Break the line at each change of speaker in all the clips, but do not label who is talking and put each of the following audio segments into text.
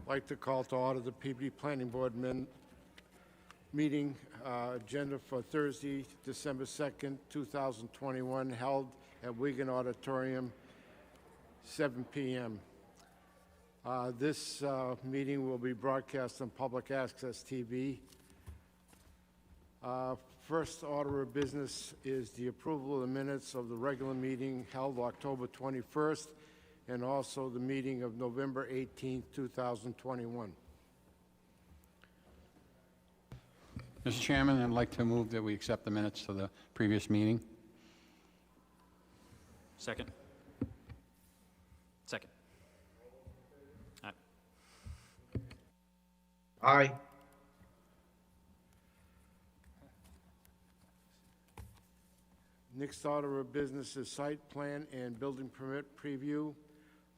I'd like to call to order the Peabody Planning Board meeting agenda for Thursday, December 2nd, 2021, held at Wigan Auditorium, 7 p.m. This meeting will be broadcast on Public Access TV. First order of business is the approval of the minutes of the regular meeting held October 21st and also the meeting of November 18th, 2021.
Mr. Chairman, I'd like to move that we accept the minutes to the previous meeting.
Second. Second. Aye.
Aye.
Next order of business is site plan and building permit preview.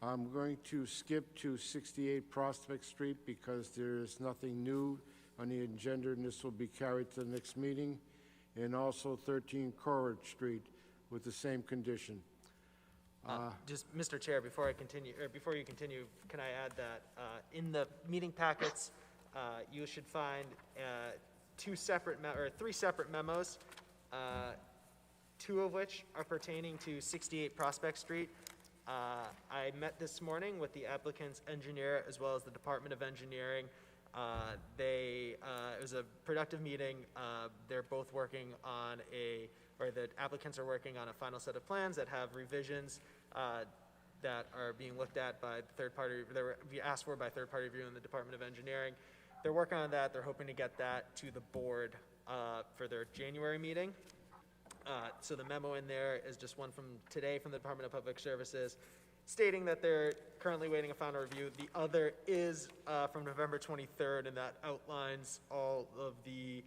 I'm going to skip to 68 Prospect Street because there is nothing new on the agenda, and this will be carried to the next meeting, and also 13 Courage Street with the same condition.
Just, Mr. Chair, before you continue, can I add that in the meeting packets, you should find three separate memos, two of which are pertaining to 68 Prospect Street. I met this morning with the applicant's engineer as well as the Department of Engineering. It was a productive meeting. They're both working on the applicants are working on a final set of plans that have revisions that are being looked at by the third party. They were asked for by third party review in the Department of Engineering. They're working on that. They're hoping to get that to the board for their January meeting. So the memo in there is just one from today from the Department of Public Services, stating that they're currently waiting a final review. The other is from November 23rd, and that outlines all of the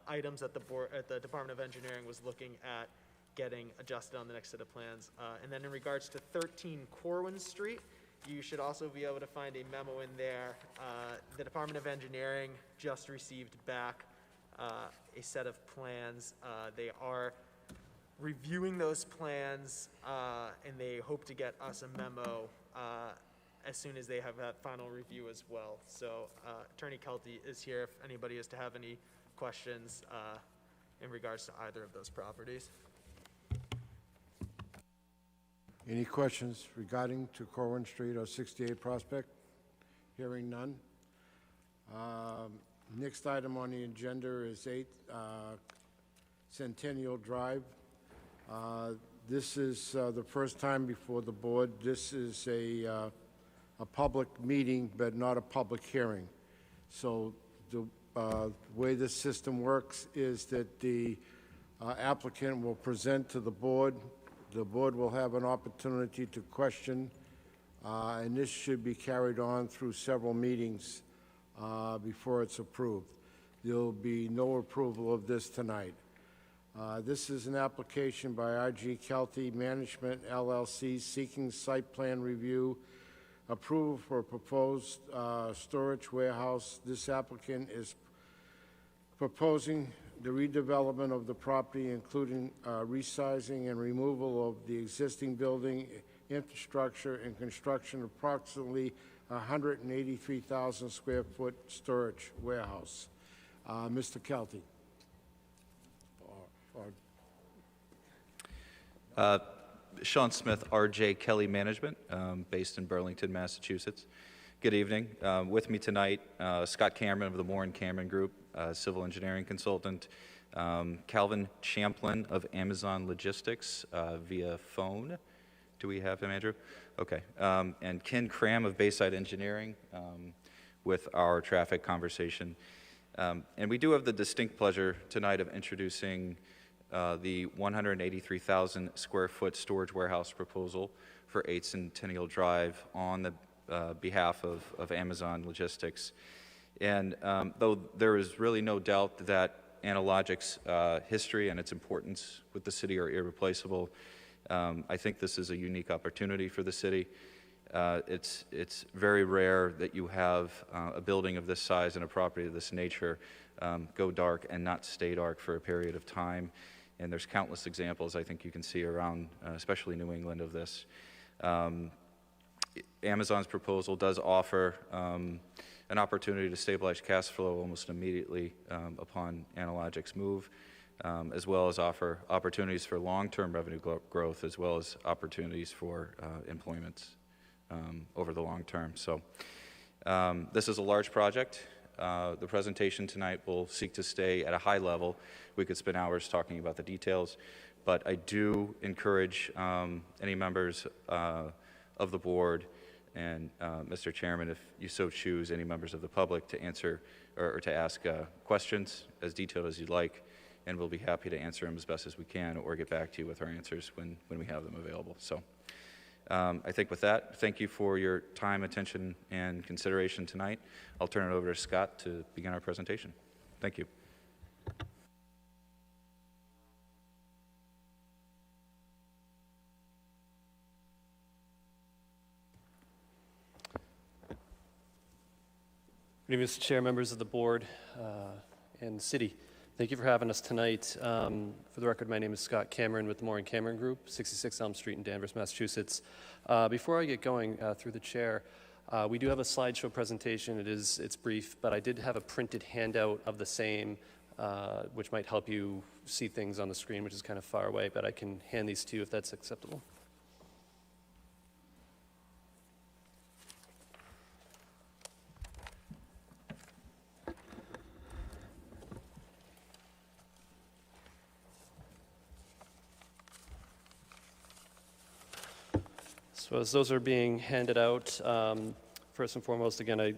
items that the Department of Engineering was looking at getting adjusted on the next set of plans. And then in regards to 13 Corwin Street, you should also be able to find a memo in there. The Department of Engineering just received back a set of plans. They are reviewing those plans, and they hope to get us a memo as soon as they have that final review as well. So Attorney Kelty is here if anybody is to have any questions in regards to either of those properties.
Any questions regarding to Corwin Street or 68 Prospect? Hearing none. Next item on the agenda is 8 Centennial Drive. This is the first time before the board. This is a public meeting, but not a public hearing. So the way this system works is that the applicant will present to the board. The board will have an opportunity to question, and this should be carried on through several meetings before it's approved. There'll be no approval of this tonight. This is an application by R.G. Kelty Management, LLC, seeking site plan review, approval for a proposed storage warehouse. This applicant is proposing the redevelopment of the property, including resizing and removal of the existing building infrastructure and construction of approximately 183,000 square foot storage warehouse. Mr. Kelty.
Sean Smith, R.J. Kelly Management, based in Burlington, Massachusetts. Good evening. With me tonight, Scott Cameron of the Moore & Cameron Group, civil engineering consultant, Calvin Champlin of Amazon Logistics via phone. Do we have him, Andrew? Okay. And Ken Cram of Bayside Engineering with our traffic conversation. And we do have the distinct pleasure tonight of introducing the 183,000 square foot storage warehouse proposal for 8 Centennial Drive on the behalf of Amazon Logistics. And though there is really no doubt that Analogic's history and its importance with the city are irreplaceable, I think this is a unique opportunity for the city. It's very rare that you have a building of this size and a property of this nature go dark and not stay dark for a period of time. And there's countless examples I think you can see around, especially New England, of this. Amazon's proposal does offer an opportunity to stabilize cash flow almost immediately upon Analogic's move, as well as offer opportunities for long-term revenue growth, as well as opportunities for employment over the long term. So this is a large project. The presentation tonight will seek to stay at a high level. We could spend hours talking about the details, but I do encourage any members of the board and Mr. Chairman, if you so choose, any members of the public to answer or to ask questions as detailed as you'd like, and we'll be happy to answer them as best as we can or get back to you with our answers when we have them available. So I think with that, thank you for your time, attention, and consideration tonight. I'll turn it over to Scott to begin our presentation. Thank you.
Good evening, Mr. Chair, members of the board, and the city. Thank you for having us tonight. For the record, my name is Scott Cameron with the Moore & Cameron Group, 66 Elm Street in Danvers, Massachusetts. Before I get going through the chair, we do have a slideshow presentation. It's brief, but I did have a printed handout of the same, which might help you see things on the screen, which is kind of far away, but I can hand these to you if that's acceptable. So as those are being handed out, first and foremost, again, I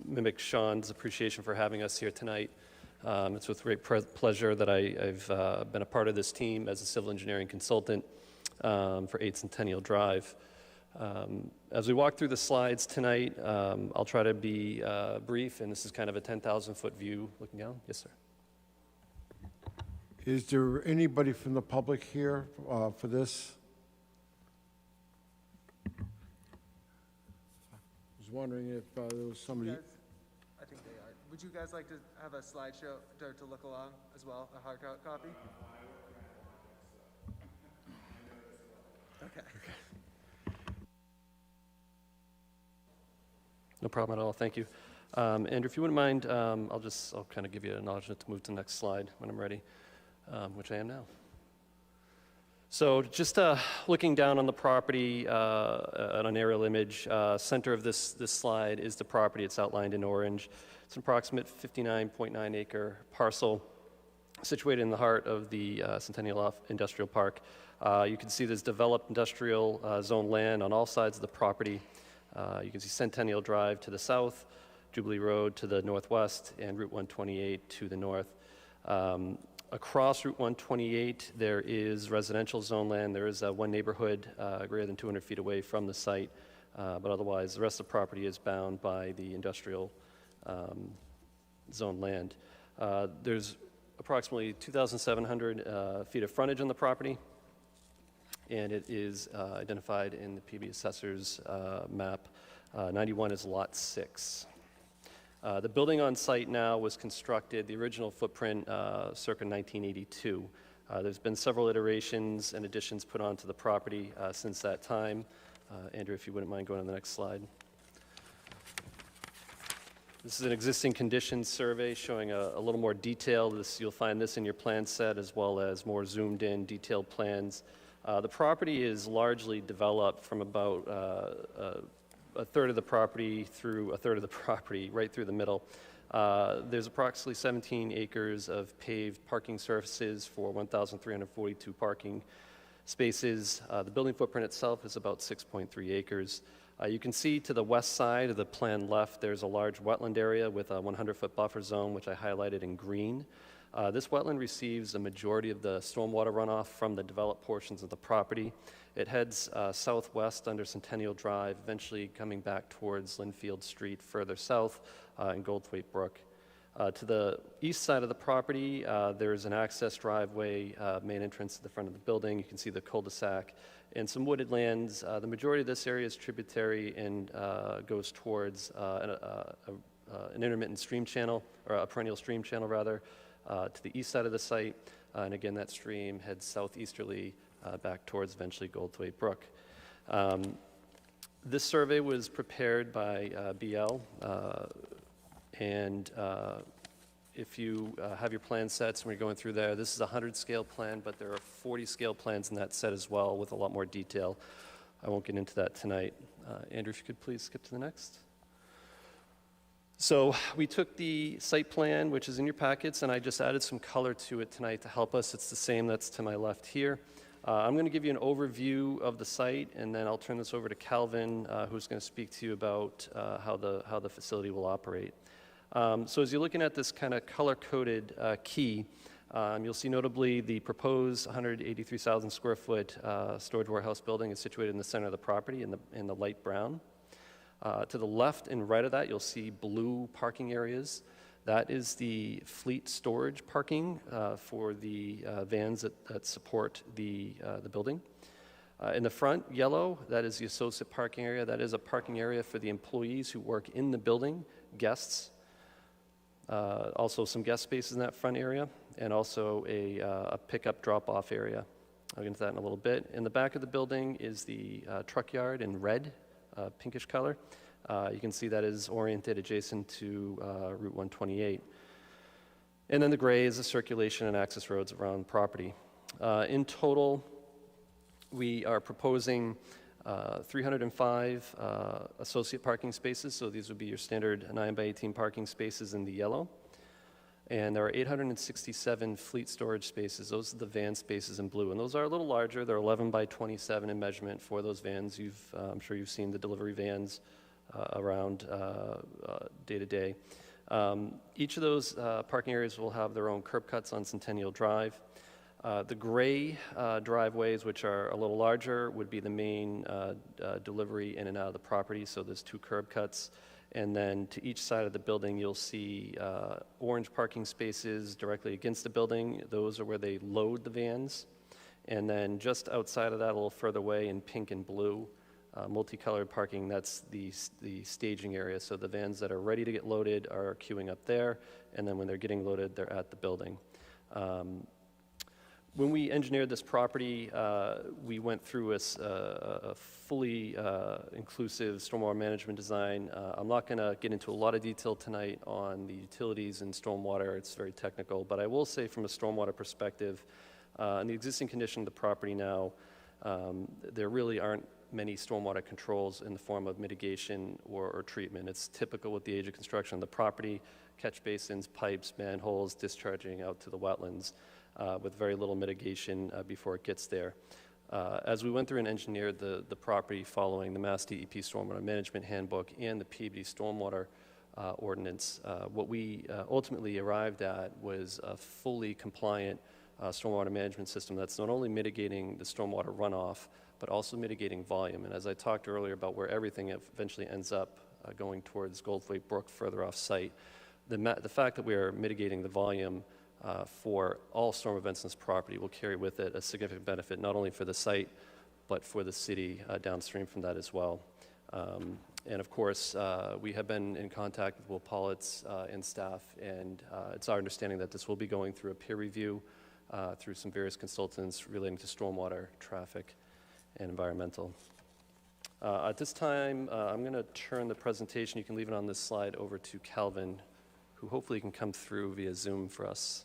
mimic Sean's appreciation for having us here tonight. It's with great pleasure that I've been a part of this team as a civil engineering consultant for 8 Centennial Drive. As we walk through the slides tonight, I'll try to be brief, and this is kind of a 10,000-foot view looking down. Yes, sir.
Is there anybody from the public here for this? I was wondering if there was somebody.
I think they are. Would you guys like to have a slideshow to look along as well, a hard copy? Okay.
No problem at all. Thank you. Andrew, if you wouldn't mind, I'll kind of give you an acknowledgement to move to the next slide when I'm ready, which I am now. So just looking down on the property on an aerial image, center of this slide is the property. It's outlined in orange. It's an approximate 59.9 acre parcel situated in the heart of the Centennial Industrial Park. You can see there's developed industrial zone land on all sides of the property. You can see Centennial Drive to the south, Jubilee Road to the northwest, and Route 128 to the north. Across Route 128, there is residential zone land. There is one neighborhood greater than 200 feet away from the site, but otherwise the rest of the property is bound by the industrial zone land. There's approximately 2,700 feet of frontage on the property, and it is identified in the Peabody Assessor's map. 91 is Lot 6. The building on site now was constructed, the original footprint, circa 1982. There's been several iterations and additions put onto the property since that time. Andrew, if you wouldn't mind going to the next slide. This is an existing conditions survey showing a little more detail. You'll find this in your plan set as well as more zoomed in detailed plans. The property is largely developed from about a third of the property through a third of the property, right through the middle. There's approximately 17 acres of paved parking surfaces for 1,342 parking spaces. The building footprint itself is about 6.3 acres. You can see to the west side of the plan left, there's a large wetland area with a 100-foot buffer zone, which I highlighted in green. This wetland receives a majority of the stormwater runoff from the developed portions of the property. It heads southwest under Centennial Drive, eventually coming back towards Linfield Street further south in Goldthwaite Brook. To the east side of the property, there's an access driveway, main entrance to the front of the building. You can see the cul-de-sac and some wooded lands. The majority of this area is tributary and goes towards an intermittent stream channel, or a perennial stream channel rather, to the east side of the site. And again, that stream heads southeasterly back towards eventually Goldthwaite Brook. This survey was prepared by BL, and if you have your plan sets and we're going through there, this is a 100 scale plan, but there are 40 scale plans in that set as well with a lot more detail. I won't get into that tonight. Andrew, if you could please skip to the next. So we took the site plan, which is in your packets, and I just added some color to it tonight to help us. It's the same that's to my left here. I'm going to give you an overview of the site, and then I'll turn this over to Calvin, who's going to speak to you about how the facility will operate. So as you're looking at this kind of color-coded key, you'll see notably the proposed 183,000 square foot storage warehouse building is situated in the center of the property in the light brown. To the left and right of that, you'll see blue parking areas. That is the fleet storage parking for the vans that support the building. In the front, yellow, that is the associate parking area. That is a parking area for the employees who work in the building, guests. Also some guest spaces in that front area, and also a pickup drop-off area. I'll get into that in a little bit. In the back of the building is the truck yard in red, pinkish color. You can see that is oriented adjacent to Route 128. And then the gray is the circulation and access roads around the property. In total, we are proposing 305 associate parking spaces, so these would be your standard 9x18 parking spaces in the yellow. And there are 867 fleet storage spaces. Those are the van spaces in blue, and those are a little larger. They're 11 by 27 in measurement for those vans. I'm sure you've seen the delivery vans around day to day. Each of those parking areas will have their own curb cuts on Centennial Drive. The gray driveways, which are a little larger, would be the main delivery in and out of the property, so there's 2 curb cuts. And then to each side of the building, you'll see orange parking spaces directly against the building. Those are where they load the vans. And then just outside of that, a little further away in pink and blue, multicolored parking, that's the staging area. So the vans that are ready to get loaded are queuing up there, and then when they're getting loaded, they're at the building. When we engineered this property, we went through a fully inclusive stormwater management design. I'm not going to get into a lot of detail tonight on the utilities and stormwater. It's very technical, but I will say from a stormwater perspective, in the existing condition of the property now, there really aren't many stormwater controls in the form of mitigation or treatment. It's typical with the age of construction of the property, catch basins, pipes, manholes, discharging out to the wetlands. With very little mitigation before it gets there. As we went through and engineered the property following the Mass DEP Stormwater Management Handbook and the Peabody Stormwater Ordinance, what we ultimately arrived at was a fully compliant stormwater management system that's not only mitigating the stormwater runoff, but also mitigating volume. And as I talked earlier about where everything eventually ends up going towards Goldthwaite Brook further off site, the fact that we are mitigating the volume for all storm events on this property will carry with it a significant benefit, not only for the site, but for the city downstream from that as well. And of course, we have been in contact with Will Pollitt's and staff, and it's our understanding that this will be going through a peer review through some various consultants relating to stormwater, traffic, and environmental. At this time, I'm going to turn the presentation, you can leave it on this slide, over to Calvin, who hopefully can come through via Zoom for us.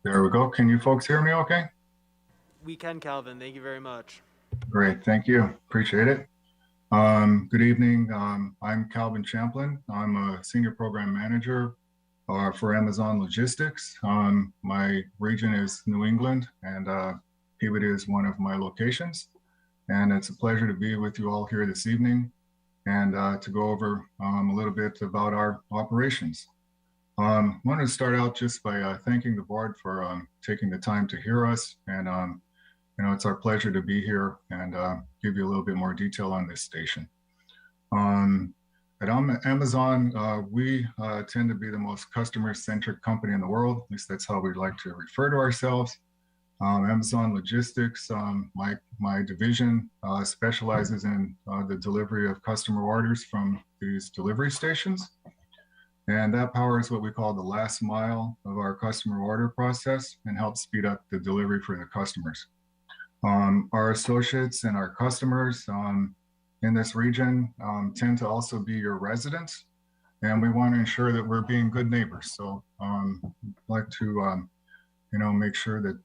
There we go. Can you folks hear me okay?
We can, Calvin. Thank you very much.
Great. Thank you. Appreciate it. Good evening. I'm Calvin Champlin. I'm a senior program manager for Amazon Logistics. My region is New England, and Peabody is one of my locations. And it's a pleasure to be with you all here this evening and to go over a little bit about our operations. I wanted to start out just by thanking the board for taking the time to hear us. And, you know, it's our pleasure to be here and give you a little bit more detail on this station. At Amazon, we tend to be the most customer-centric company in the world. At least that's how we like to refer to ourselves. Amazon Logistics, my division specializes in the delivery of customer orders from these delivery stations. And that powers what we call the last mile of our customer order process and helps speed up the delivery for the customers. Our associates and our customers in this region tend to also be your residents, and we want to ensure that we're being good neighbors. So I'd like to make sure that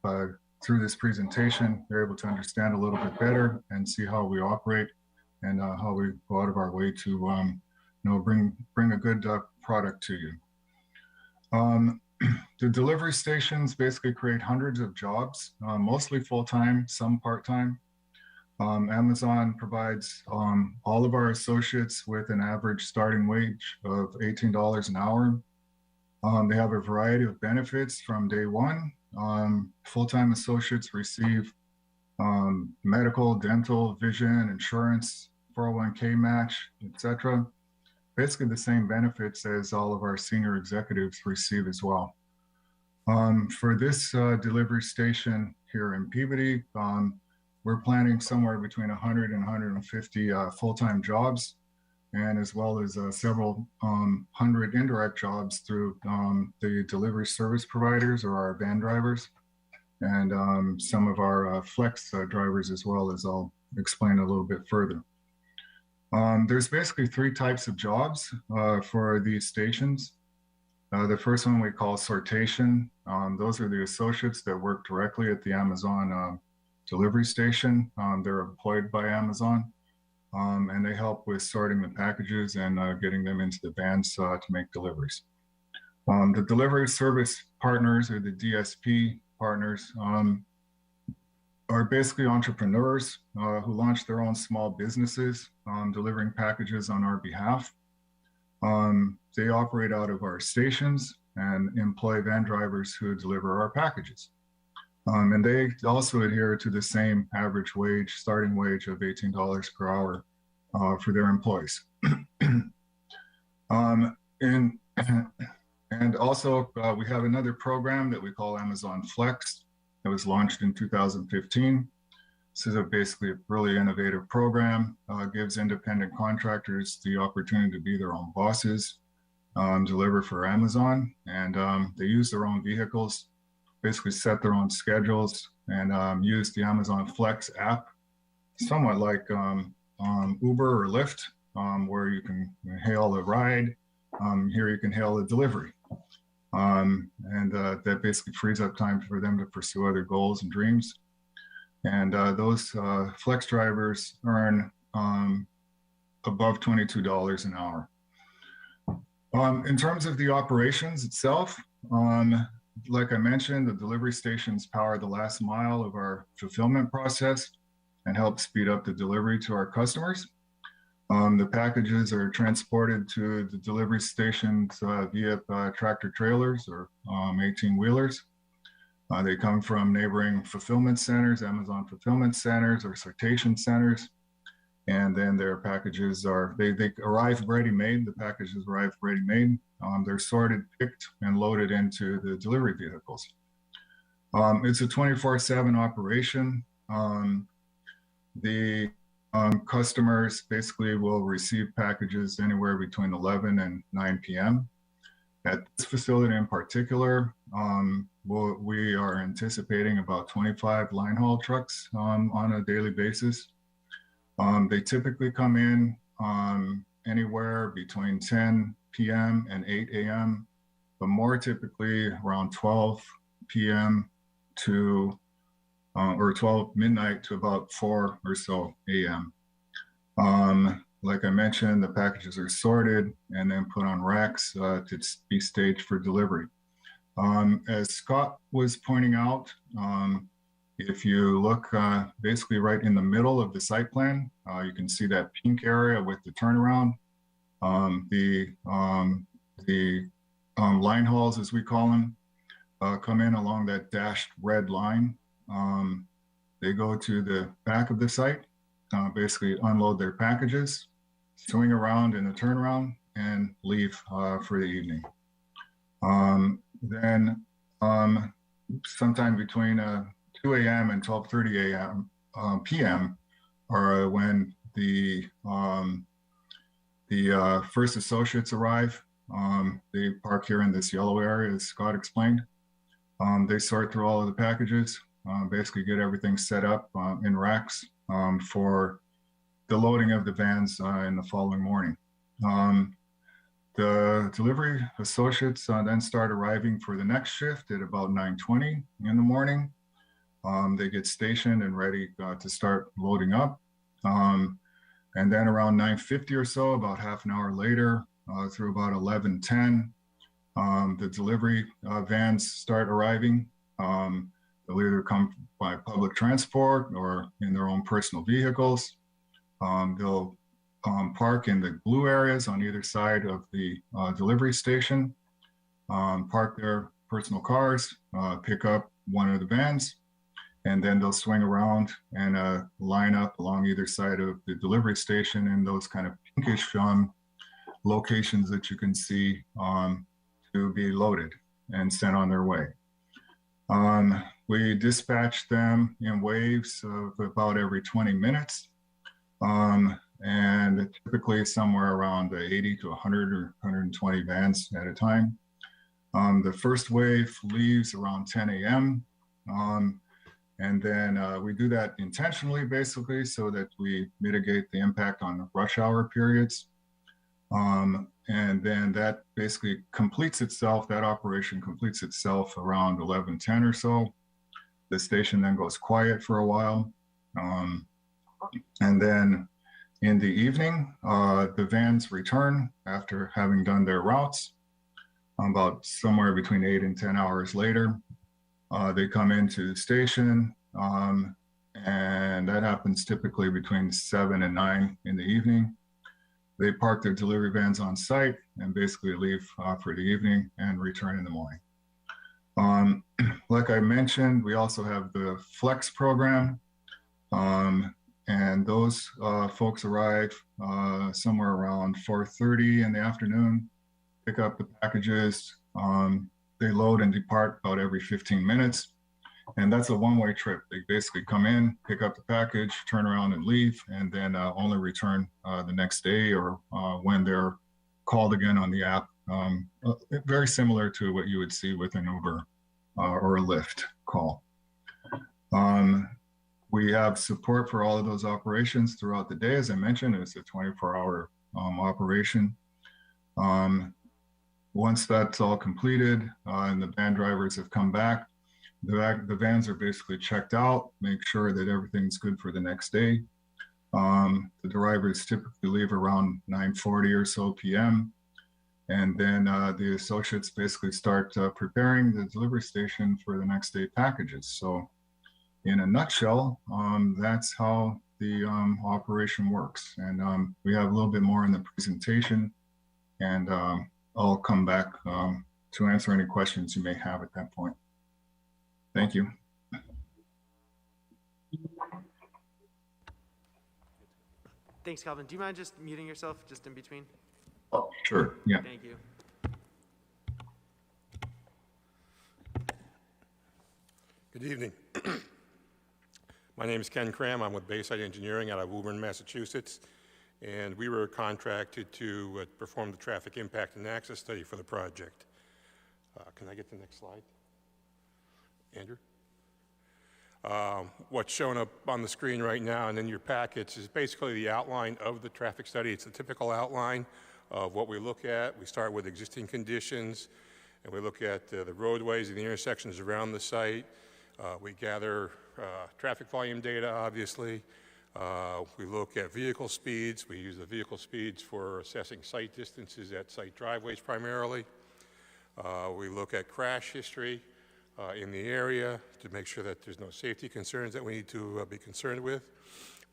through this presentation, they're able to understand a little bit better and see how we operate and how we go out of our way to bring a good product to you. The delivery stations basically create hundreds of jobs, mostly full-time, some part-time. Amazon provides all of our associates with an average starting wage of $18 an hour. They have a variety of benefits from day one. Full-time associates receive medical, dental, vision, insurance, 401k match, etc. Basically the same benefits as all of our senior executives receive as well. For this delivery station here in Peabody, we're planning somewhere between 100 and 150 full-time jobs, and as well as several hundred indirect jobs through the delivery service providers or our van drivers, and some of our flex drivers as well, as I'll explain a little bit further. There's basically three types of jobs for these stations. The first one we call sortation. Those are the associates that work directly at the Amazon delivery station. They're employed by Amazon, and they help with sorting the packages and getting them into the vans to make deliveries. The delivery service partners, or the DSP partners, are basically entrepreneurs who launch their own small businesses delivering packages on our behalf. They operate out of our stations and employ van drivers who deliver our packages. And they also adhere to the same average wage, starting wage of $18 per hour for their employees. And also we have another program that we call Amazon Flex that was launched in 2015. This is basically a really innovative program, gives independent contractors the opportunity to be their own bosses, deliver for Amazon, and they use their own vehicles, basically set their own schedules, and use the Amazon Flex app, somewhat like Uber or Lyft, where you can hail a ride. Here you can hail a delivery. And that basically frees up time for them to pursue other goals and dreams. And those flex drivers earn above $22 an hour. In terms of the operations itself, like I mentioned, the delivery stations power the last mile of our fulfillment process and help speed up the delivery to our customers. The packages are transported to the delivery stations via tractor trailers or 18-wheelers. They come from neighboring fulfillment centers, Amazon fulfillment centers or sortation centers. And then their packages they arrive ready-made. The packages arrive ready-made. They're sorted, picked, and loaded into the delivery vehicles. It's a 24/7 operation. The customers basically will receive packages anywhere between 11 and 9 p.m. At this facility in particular, we are anticipating about 25 line haul trucks on a daily basis. They typically come in anywhere between 10 p.m. and 8 a.m., but more typically around 12 p.m. to or 12 midnight to about 4 or so a.m. Like I mentioned, the packages are sorted and then put on racks to be staged for delivery. As Scott was pointing out, if you look basically right in the middle of the site plan, you can see that pink area with the turnaround. The line hauls, as we call them, come in along that dashed red line. They go to the back of the site, basically unload their packages, swing around in the turnaround, and leave for the evening. Then sometime between 2 a.m. and 12:30 a.m. p.m. are when the first associates arrive. They park here in this yellow area, as Scott explained. They sort through all of the packages, basically get everything set up in racks for the loading of the vans in the following morning. The delivery associates then start arriving for the next shift at about 9:20 in the morning. They get stationed and ready to start loading up. And then around 9:50 or so, about half an hour later, through about 11:10, the delivery vans start arriving. They'll either come by public transport or in their own personal vehicles. They'll park in the blue areas on either side of the delivery station, park their personal cars, pick up one of the vans, and then they'll swing around and line up along either side of the delivery station in those kind of pinkish locations that you can see to be loaded and sent on their way. We dispatch them in waves of about every 20 minutes. And typically somewhere around 80 to 100 or 120 vans at a time. The first wave leaves around 10 a.m. And then we do that intentionally, basically, so that we mitigate the impact on the rush hour periods. And then that basically completes itself, that operation completes itself around 11:10 or so. The station then goes quiet for a while. And then in the evening, the vans return after having done their routes. About somewhere between 8 and 10 hours later, they come into the station, and that happens typically between 7 and 9 in the evening. They park their delivery vans on site and basically leave for the evening and return in the morning. Like I mentioned, we also have the Flex program. And those folks arrive somewhere around 4:30 in the afternoon, pick up the packages. They load and depart about every 15 minutes. And that's a one-way trip. They basically come in, pick up the package, turn around and leave, and then only return the next day or when they're called again on the app. Very similar to what you would see with an Uber or a Lyft call. We have support for all of those operations throughout the day. As I mentioned, it's a 24-hour operation. Once that's all completed and the van drivers have come back, the vans are basically checked out, make sure that everything's good for the next day. The drivers typically leave around 9:40 or so p.m. And then the associates basically start preparing the delivery station for the next day packages. So in a nutshell, that's how the operation works. And we have a little bit more in the presentation, and I'll come back to answer any questions you may have at that point. Thank you.
Thanks, Calvin. Do you mind just muting yourself just in between?
Oh, sure, yeah.
Thank you.
Good evening. My name is Ken Cram. I'm with Bayside Engineering out of Woburn, Massachusetts, and we were contracted to perform the traffic impact and access study for the project. Can I get the next slide? Andrew? What's shown up on the screen right now and in your packets is basically the outline of the traffic study. It's a typical outline of what we look at. We start with existing conditions, and we look at the roadways and the intersections around the site. We gather traffic volume data, obviously. We look at vehicle speeds. We use the vehicle speeds for assessing site distances at site driveways primarily. We look at crash history in the area to make sure that there's no safety concerns that we need to be concerned with.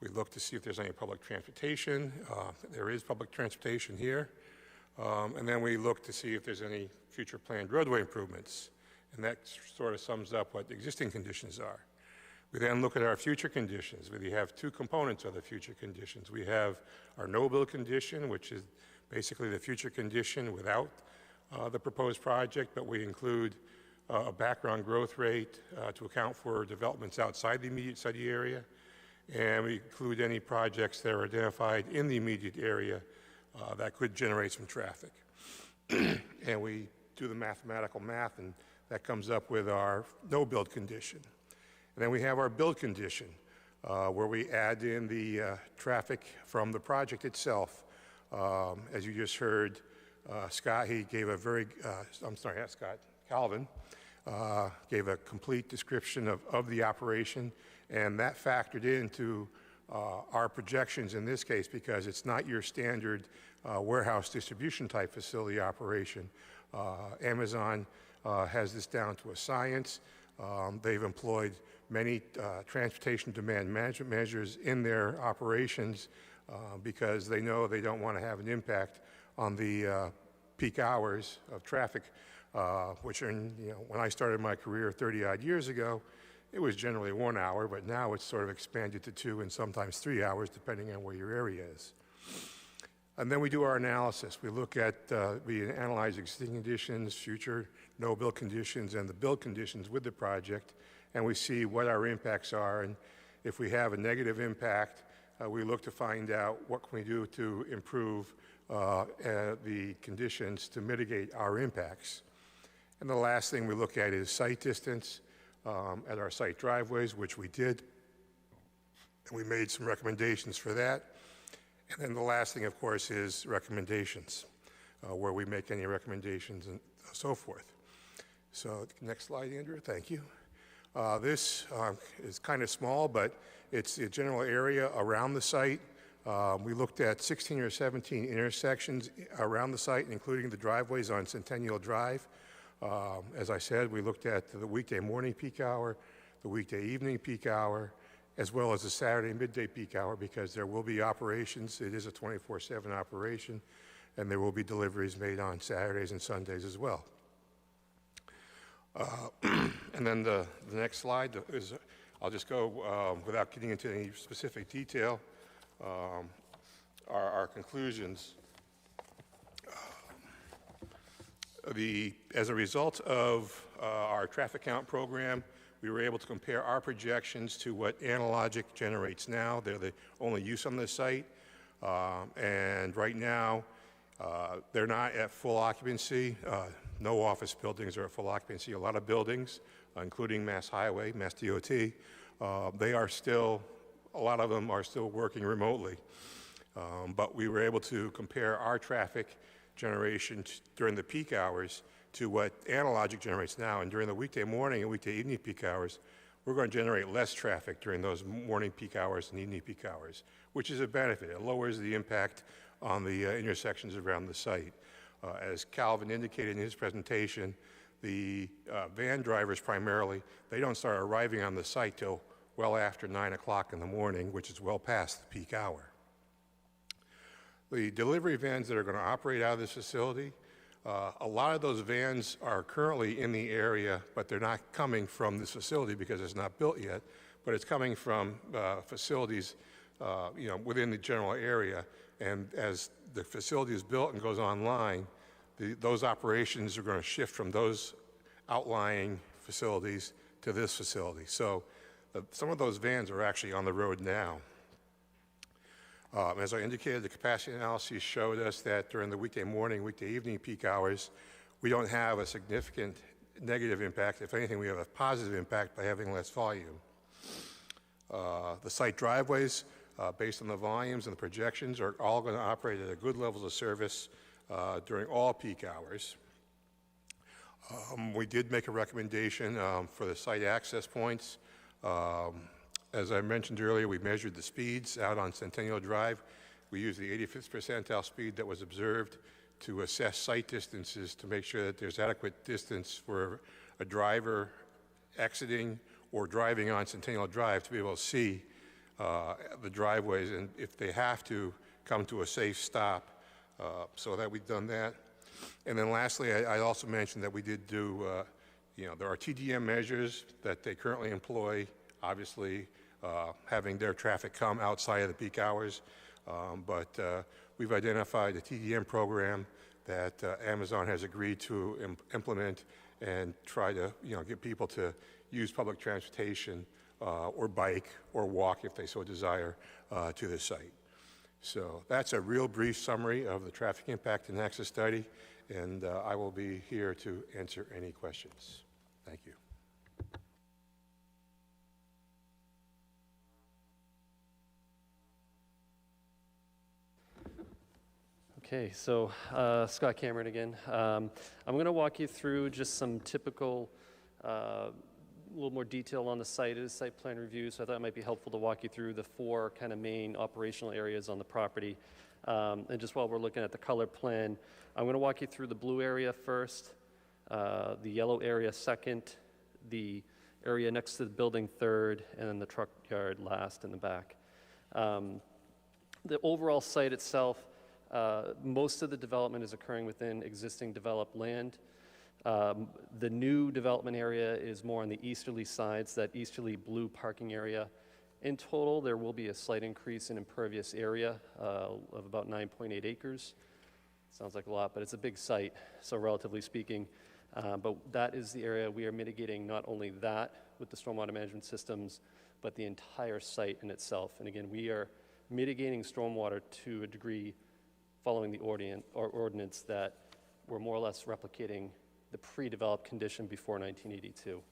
We look to see if there's any public transportation. There is public transportation here. And then we look to see if there's any future planned roadway improvements. And that sort of sums up what the existing conditions are. We then look at our future conditions. We have two components of the future conditions. We have our no-build condition, which is basically the future condition without the proposed project, but we include a background growth rate to account for developments outside the immediate study area, and we include any projects that are identified in the immediate area that could generate some traffic. And we do the mathematical math, and that comes up with our no-build condition. And then we have our build condition, where we add in the traffic from the project itself. As you just heard, Scott, he gave a very, I'm sorry, not Scott, Calvin, gave a complete description of the operation, and that factored into our projections in this case, because it's not your standard warehouse distribution type facility operation. Amazon has this down to a science. They've employed many transportation demand management measures in their operations because they know they don't want to have an impact on the peak hours of traffic, which are, when I started my career 30-odd years ago, it was generally 1 hour, but now it's sort of expanded to 2 and sometimes 3 hours, depending on where your area is. And then we do our analysis. We look at, we analyze existing conditions, future no-build conditions, and the build conditions with the project, and we see what our impacts are. And if we have a negative impact, we look to find out what can we do to improve the conditions to mitigate our impacts. And the last thing we look at is site distance at our site driveways, which we did. And we made some recommendations for that. And then the last thing, of course, is recommendations, where we make any recommendations and so forth. So next slide, Andrew, thank you. This is kind of small, but it's the general area around the site. We looked at 16 or 17 intersections around the site, including the driveways on Centennial Drive. As I said, we looked at the weekday morning peak hour, the weekday evening peak hour, as well as the Saturday midday peak hour, because there will be operations. It is a 24/7 operation, and there will be deliveries made on Saturdays and Sundays as well. And then the next slide is, I'll just go without getting into any specific detail, our conclusions. As a result of our traffic count program, we were able to compare our projections to what Analogic generates now. They're the only use on this site. And right now, they're not at full occupancy. No office buildings are at full occupancy. A lot of buildings, including Mass Highway, Mass DOT, they are still, a lot of them are still working remotely. But we were able to compare our traffic generation during the peak hours to what Analogic generates now. And during the weekday morning and weekday evening peak hours, we're going to generate less traffic during those morning peak hours and evening peak hours, which is a benefit. It lowers the impact on the intersections around the site. As Calvin indicated in his presentation, the van drivers primarily, they don't start arriving on the site till well after 9 o'clock in the morning, which is well past the peak hour. The delivery vans that are going to operate out of this facility, a lot of those vans are currently in the area, but they're not coming from this facility because it's not built yet, but it's coming from facilities within the general area. And as the facility is built and goes online, those operations are going to shift from those outlying facilities to this facility. So some of those vans are actually on the road now. As I indicated, the capacity analysis showed us that during the weekday morning, weekday evening peak hours, we don't have a significant negative impact. If anything, we have a positive impact by having less volume. The site driveways, based on the volumes and the projections, are all going to operate at a good levels of service during all peak hours. We did make a recommendation for the site access points. As I mentioned earlier, we measured the speeds out on Centennial Drive. We used the 85th percentile speed that was observed to assess site distances to make sure that there's adequate distance for a driver exiting or driving on Centennial Drive to be able to see the driveways, and if they have to, come to a safe stop, so that we've done that. And then lastly, I also mentioned that we did do, there are TDM measures that they currently employ, obviously having their traffic come outside of the peak hours, but we've identified a TDM program that Amazon has agreed to implement, and try to, get people to use public transportation or bike or walk if they so desire to the site. So that's a real brief summary of the traffic impact and access study, and I will be here to answer any questions. Thank you.
Okay, so Scott Cameron again. I'm going to walk you through just some typical, a little more detail on the site. It is site plan review, so I thought it might be helpful to walk you through the 4 kind of main operational areas on the property. And just while we're looking at the color plan, I'm going to walk you through the blue area first, the yellow area second, the area next to the building third, and then the truck yard last in the back. The overall site itself, most of the development is occurring within existing developed land. The new development area is more on the easterly sides, that easterly blue parking area. In total, there will be a slight increase in impervious area of about 9.8 acres. Sounds like a lot, but it's a big site, so relatively speaking. But that is the area we are mitigating, not only that with the stormwater management systems, but the entire site in itself. And again, we are mitigating stormwater to a degree following the ordinance that we're more or less replicating the pre-developed condition before 1982.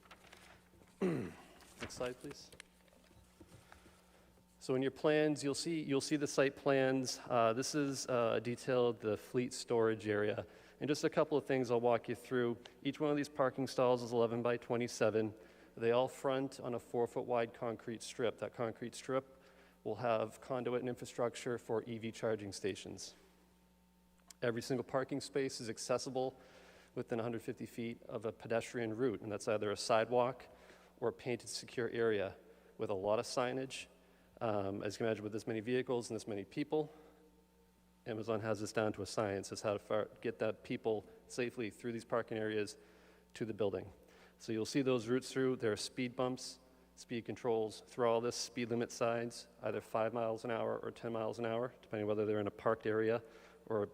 Next slide, please. So in your plans, you'll see the site plans. This is a detail of the fleet storage area. And just a couple of things I'll walk you through. Each one of these parking stalls is 11 by 27. They all front on a 4-foot wide concrete strip. That concrete strip will have conduit and infrastructure for EV charging stations. Every single parking space is accessible within 150 feet of a pedestrian route, and that's either a sidewalk or a painted secure area with a lot of signage. As you can imagine, with this many vehicles and this many people, Amazon has this down to a science as how to get that people safely through these parking areas to the building. So you'll see those routes through. There are speed bumps, speed controls through all this, speed limit signs, either 5 miles an hour or 10 miles an hour, depending whether they're in a parked area or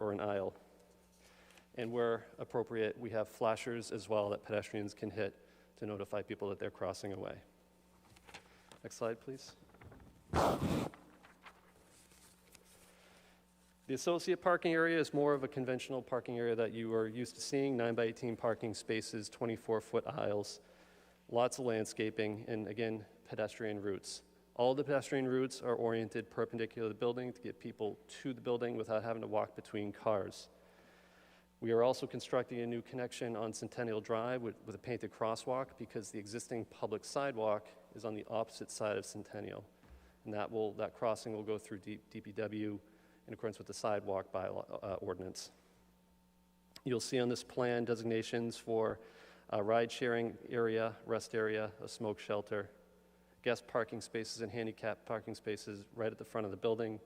an aisle. And where appropriate, we have flashers as well that pedestrians can hit to notify people that they're crossing away. Next slide, please. The associate parking area is more of a conventional parking area that you are used to seeing, 9 by 18 parking spaces, 24-foot aisles, lots of landscaping, and again, pedestrian routes. All the pedestrian routes are oriented perpendicular to the building to get people to the building without having to walk between cars. We are also constructing a new connection on Centennial Drive with a painted crosswalk because the existing public sidewalk is on the opposite side of Centennial. And that crossing will go through DPW in accordance with the sidewalk bylaw ordinance. You'll see on this plan designations for a ride-sharing area, rest area, a smoke shelter, guest parking spaces and handicap parking spaces right at the front of the building.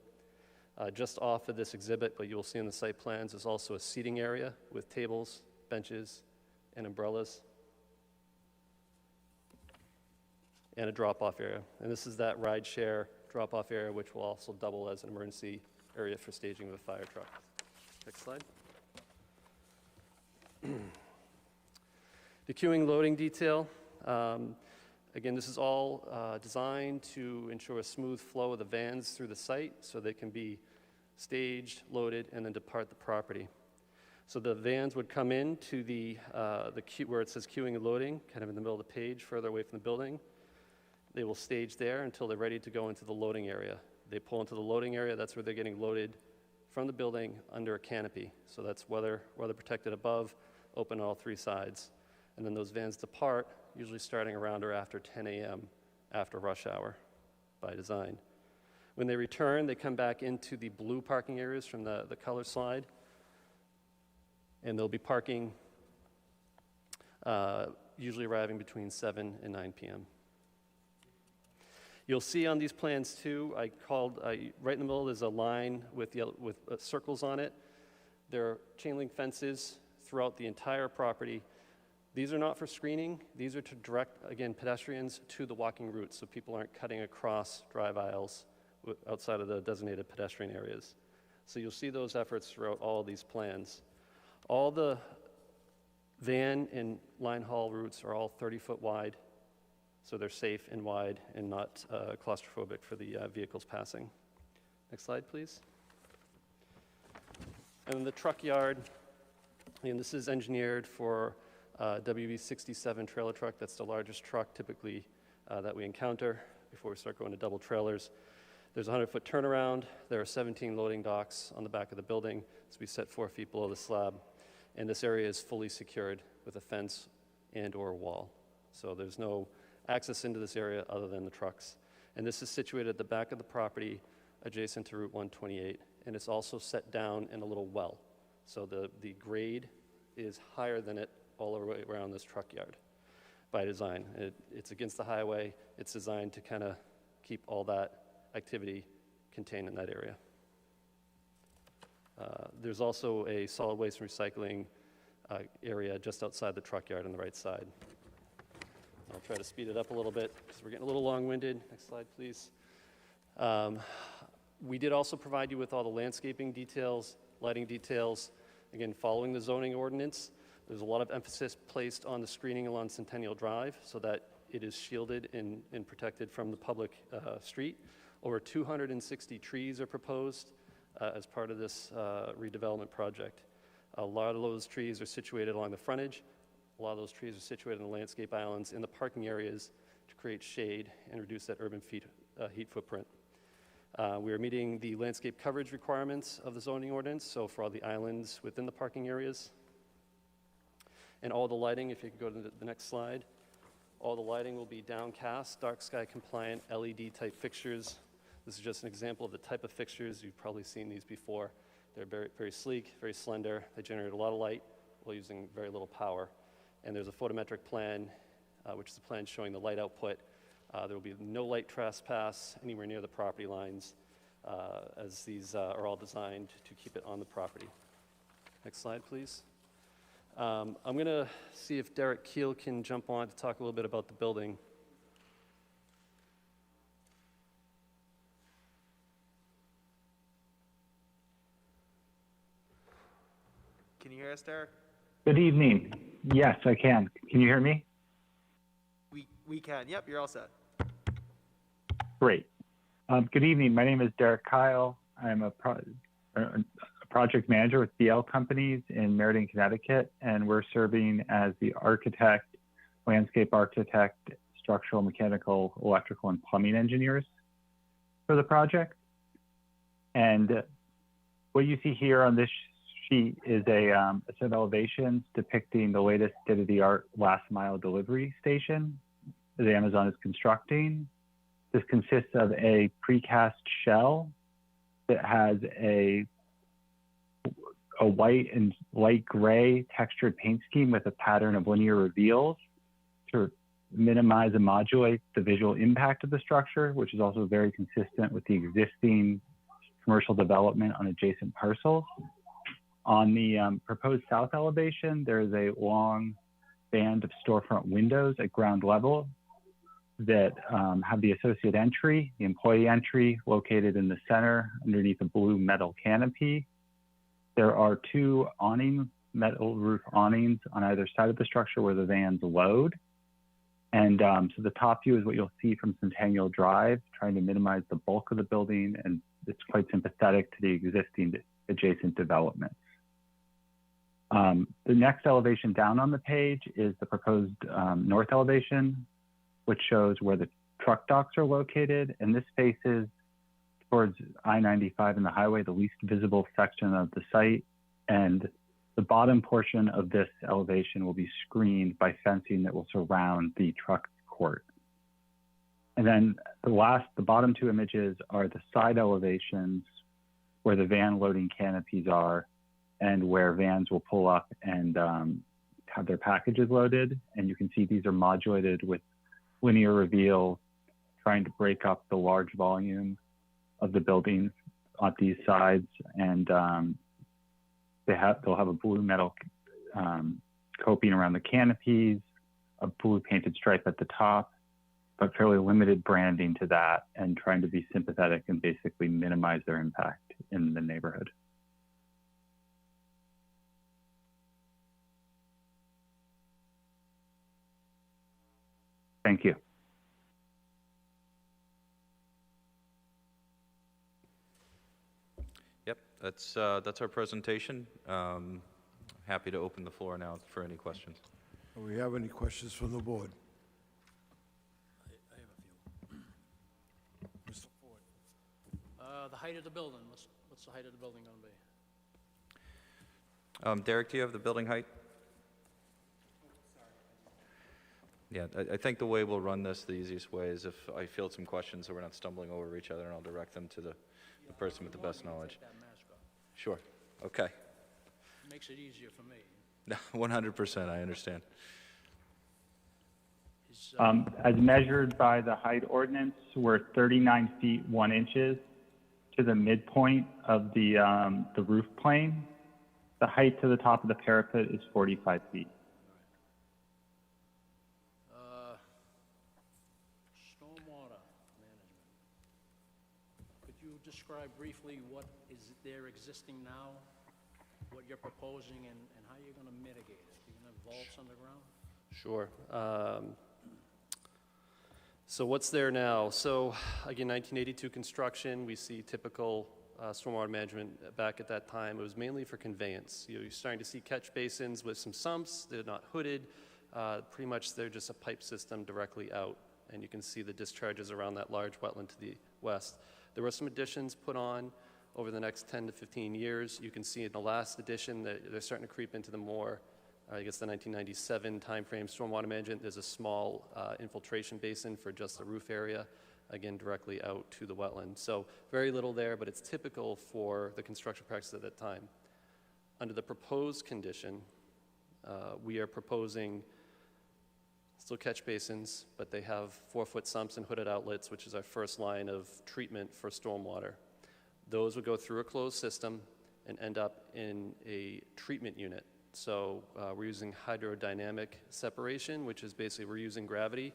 Just off of this exhibit, but you will see in the site plans, is also a seating area with tables, benches, and umbrellas, and a drop-off area. And this is that ride-share drop-off area, which will also double as an emergency area for staging of a fire truck. Next slide. The queuing loading detail. Again, this is all designed to ensure a smooth flow of the vans through the site so they can be staged, loaded, and then depart the property. So the vans would come in to the queue where it says queuing and loading, kind of in the middle of the page, further away from the building. They will stage there until they're ready to go into the loading area. They pull into the loading area. That's where they're getting loaded from the building under a canopy. So that's weather protected above, open on all 3 sides. And then those vans depart, usually starting around or after 10 a.m. after rush hour by design. When they return, they come back into the blue parking areas from the color slide, and they'll be parking, usually arriving between 7 and 9 p.m. You'll see on these plans too, right in the middle there's a line with circles on it. There are chain link fences throughout the entire property. These are not for screening. These are to direct, again, pedestrians to the walking route so people aren't cutting across drive aisles outside of the designated pedestrian areas. So you'll see those efforts throughout all of these plans. All the Van and line haul routes are all 30-foot wide, so they're safe and wide and not claustrophobic for the vehicles passing. Next slide, please. And then the truck yard, and this is engineered for WB67 trailer truck. That's the largest truck typically that we encounter before we start going to double trailers. There's a 100-foot turnaround. There are 17 loading docks on the back of the building, so we set 4 feet below the slab. And this area is fully secured with a fence and/or wall. So there's no access into this area other than the trucks. And this is situated at the back of the property adjacent to Route 128, and it's also set down in a little well. So the grade is higher than it all the way around this truck yard by design. It's against the highway. It's designed to kind of keep all that activity contained in that area. There's also a solid waste and recycling area just outside the truck yard on the right side. I'll try to speed it up a little bit because we're getting a little long-winded. Next slide, please. We did also provide you with all the landscaping details, lighting details. Again, following the zoning ordinance, there's a lot of emphasis placed on the screening along Centennial Drive so that it is shielded and protected from the public street. Over 260 trees are proposed as part of this redevelopment project. A lot of those trees are situated along the frontage. A lot of those trees are situated in the landscape islands in the parking areas to create shade and reduce that urban heat footprint. We are meeting the landscape coverage requirements of the zoning ordinance, so for all the islands within the parking areas. And all the lighting, if you could go to the next slide, all the lighting will be downcast, dark sky compliant LED type fixtures. This is just an example of the type of fixtures. You've probably seen these before. They're very, very sleek, very slender. They generate a lot of light while using very little power. And there's a photometric plan, which is a plan showing the light output. There will be no light trespass anywhere near the property lines, as these are all designed to keep it on the property. Next slide, please. I'm going to see if Derek Keel can jump on to talk a little bit about the building.
Can you hear us, Derek?
Good evening. Yes, I can. Can you hear me?
We can. Yep, you're all set.
Great. Good evening. My name is Derek Kyle. I'm a project manager with BL Companies in Meriden, Connecticut, and we're serving as the architect, landscape architect, structural, mechanical, electrical, and plumbing engineers for the project. And what you see here on this sheet is a set of elevations depicting the latest state-of-the-art last mile delivery station that Amazon is constructing. This consists of a precast shell that has a white and light gray textured paint scheme with a pattern of linear reveals to minimize and modulate the visual impact of the structure, which is also very consistent with the existing commercial development on adjacent parcels. On the proposed south elevation, there is a long band of storefront windows at ground level that have the associate entry, the employee entry, located in the center underneath a blue metal canopy. There are 2 metal roof awnings on either side of the structure where the vans load. And so the top view is what you'll see from Centennial Drive, trying to minimize the bulk of the building, and it's quite sympathetic to the existing adjacent developments. The next elevation down on the page is the proposed north elevation, which shows where the truck docks are located. And this faces towards I-95 and the highway, the least visible section of the site. And the bottom portion of this elevation will be screened by fencing that will surround the truck court. And then the bottom 2 images are the side elevations where the van loading canopies are and where vans will pull up and have their packages loaded. And you can see these are modulated with linear reveal, trying to break up the large volume of the building on these sides. And they'll have a blue metal coping around the canopies, a blue painted stripe at the top, but fairly limited branding to that, and trying to be sympathetic and basically minimize their impact in the neighborhood. Thank you.
Yep, that's our presentation. Happy to open the floor now for any questions.
Do we have any questions from the board?
I have a few.
Mr. Ford?
The height of the building, what's the height of the building going to be?
Derek, do you have the building height? Yeah, I think the way we'll run this, the easiest way is if I field some questions so we're not stumbling over each other, and I'll direct them to the person with the best knowledge.
Take that mask off.
Sure, okay.
Makes it easier for me.
100%, I understand.
Is,
As measured by the height ordinance, we're 39 feet 1 inches to the midpoint of the roof plane. The height to the top of the parapet is 45 feet.
stormwater management. Could you describe briefly what is there existing now, what you're proposing, and how you're going to mitigate it? You're going to have vaults underground?
Sure. So what's there now? So again, 1982 construction, we see typical stormwater management. Back at that time, it was mainly for conveyance. You're starting to see catch basins with some sumps. They're not hooded. Pretty much they're just a pipe system directly out, and you can see the discharges around that large wetland to the west. There were some additions put on over the next 10 to 15 years. You can see in the last addition that they're starting to creep into the more, I guess, the 1997 timeframe stormwater management. There's a small infiltration basin for just the roof area, again, directly out to the wetland. So very little there, but it's typical for the construction practice at that time. Under the proposed condition, we are proposing still catch basins, but they have 4-foot sumps and hooded outlets, which is our first line of treatment for stormwater. Those would go through a closed system and end up in a treatment unit. So we're using hydrodynamic separation, which is basically we're using gravity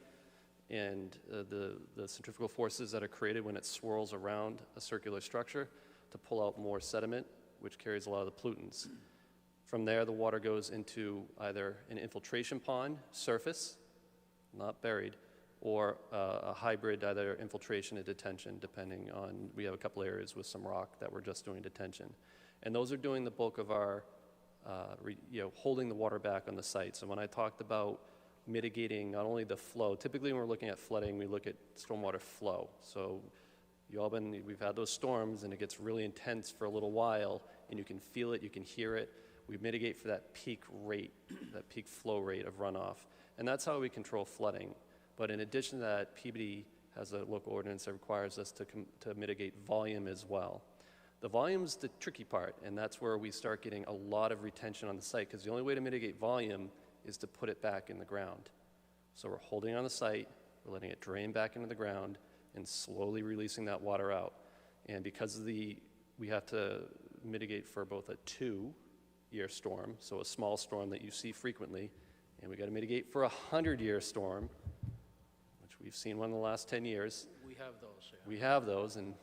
and the centrifugal forces that are created when it swirls around a circular structure to pull out more sediment, which carries a lot of the pollutants. From there, the water goes into either an infiltration pond, surface, not buried, or a hybrid, either infiltration and detention, depending on, we have a couple areas with some rock that we're just doing detention. And those are doing the bulk of our, holding the water back on the site. So when I talked about mitigating not only the flow, typically when we're looking at flooding, we look at stormwater flow. So we've had those storms and it gets really intense for a little while and you can feel it, you can hear it. We mitigate for that peak rate, that peak flow rate of runoff. And that's how we control flooding. But in addition to that, Peabody has a local ordinance that requires us to mitigate volume as well. The volume's the tricky part, and that's where we start getting a lot of retention on the site, because the only way to mitigate volume is to put it back in the ground. So we're holding on the site, we're letting it drain back into the ground, and slowly releasing that water out. And because we have to mitigate for both a 2-year storm, so a small storm that you see frequently, and we got to mitigate for a 100-year storm, which we've seen one in the last 10 years.
We have those, yeah.
We have those, and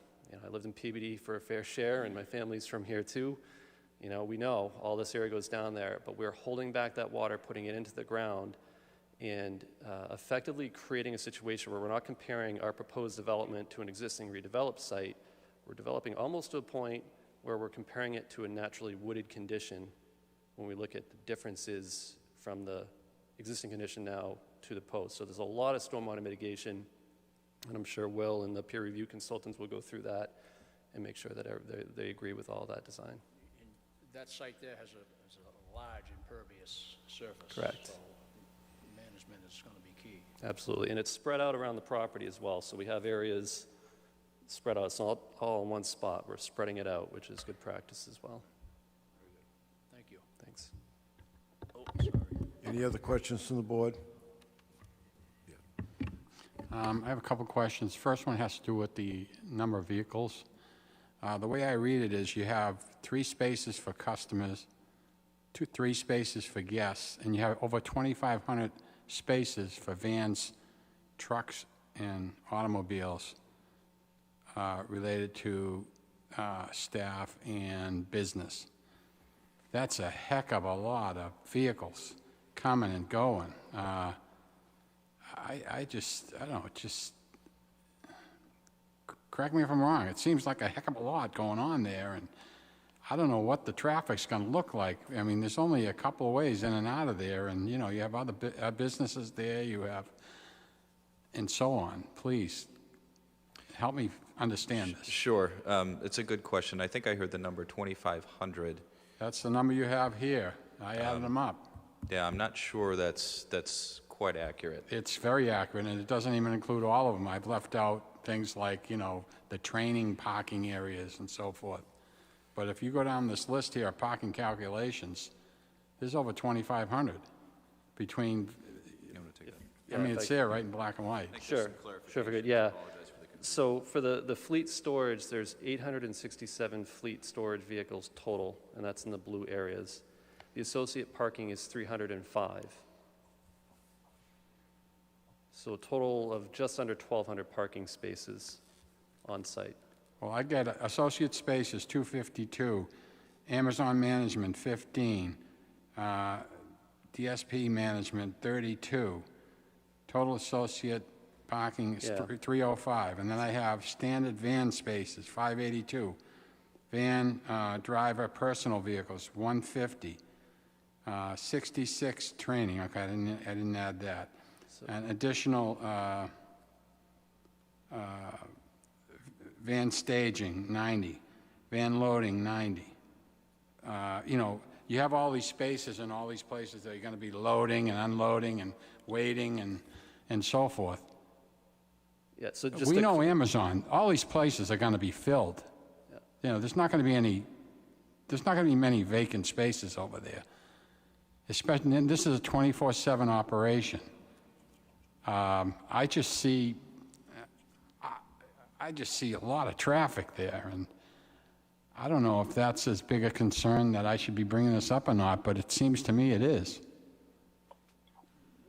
I lived in Peabody for a fair share, and my family's from here too. We know all this area goes down there, but we're holding back that water, putting it into the ground, and effectively creating a situation where we're not comparing our proposed development to an existing redeveloped site. We're developing almost to a point where we're comparing it to a naturally wooded condition when we look at the differences from the existing condition now to the post. So there's a lot of stormwater mitigation, and I'm sure Will and the peer review consultants will go through that and make sure that they agree with all that design.
And that site there has a large impervious surface.
Correct.
So management is going to be key.
Absolutely, and it's spread out around the property as well. So we have areas spread out. It's not all in one spot. We're spreading it out, which is good practice as well.
Thank you.
Thanks.
Oh, sorry.
Any other questions from the board?
I have a couple questions. First one has to do with the number of vehicles. The way I read it is you have 3 spaces for customers, 3 spaces for guests, and you have over 2,500 spaces for vans, trucks, and automobiles related to staff and business. That's a heck of a lot of vehicles coming and going. I don't know, correct me if I'm wrong, it seems like a heck of a lot going on there, and I don't know what the traffic's gonna look like. I mean, there's only a couple of ways in and out of there, and, you know, you have other businesses there, you have, and so on. Please, help me understand this.
Sure. It's a good question. I think I heard the number 2,500.
That's the number you have here. I added them up.
Yeah, I'm not sure that's quite accurate.
It's very accurate, and it doesn't even include all of them. I've left out things like, you know, the training parking areas and so forth. But if you go down this list here, parking calculations, there's over 2,500 between, I mean, it's there right in black and white.
Sure, sure, if I could, yeah. So for the fleet storage, there's 867 fleet storage vehicles total, and that's in the blue areas. The associate parking is 305. So a total of just under 1,200 parking spaces on site.
Well, I get associate spaces 252, Amazon management 15, DSP management 32, total associate parking is 305, and then I have standard van spaces 582, van driver personal vehicles 150, 66 training. Okay, I didn't add that. An additional van staging, 90. Van loading, 90. You know, you have all these spaces in all these places that are going to be loading and unloading and waiting and so forth.
Yeah, so just
We know Amazon, all these places are going to be filled.
Yeah.
You know, there's not going to be many vacant spaces over there. Especially, and this is a 24/7 operation. I just see a lot of traffic there, and I don't know if that's as big a concern that I should be bringing this up or not, but it seems to me it is.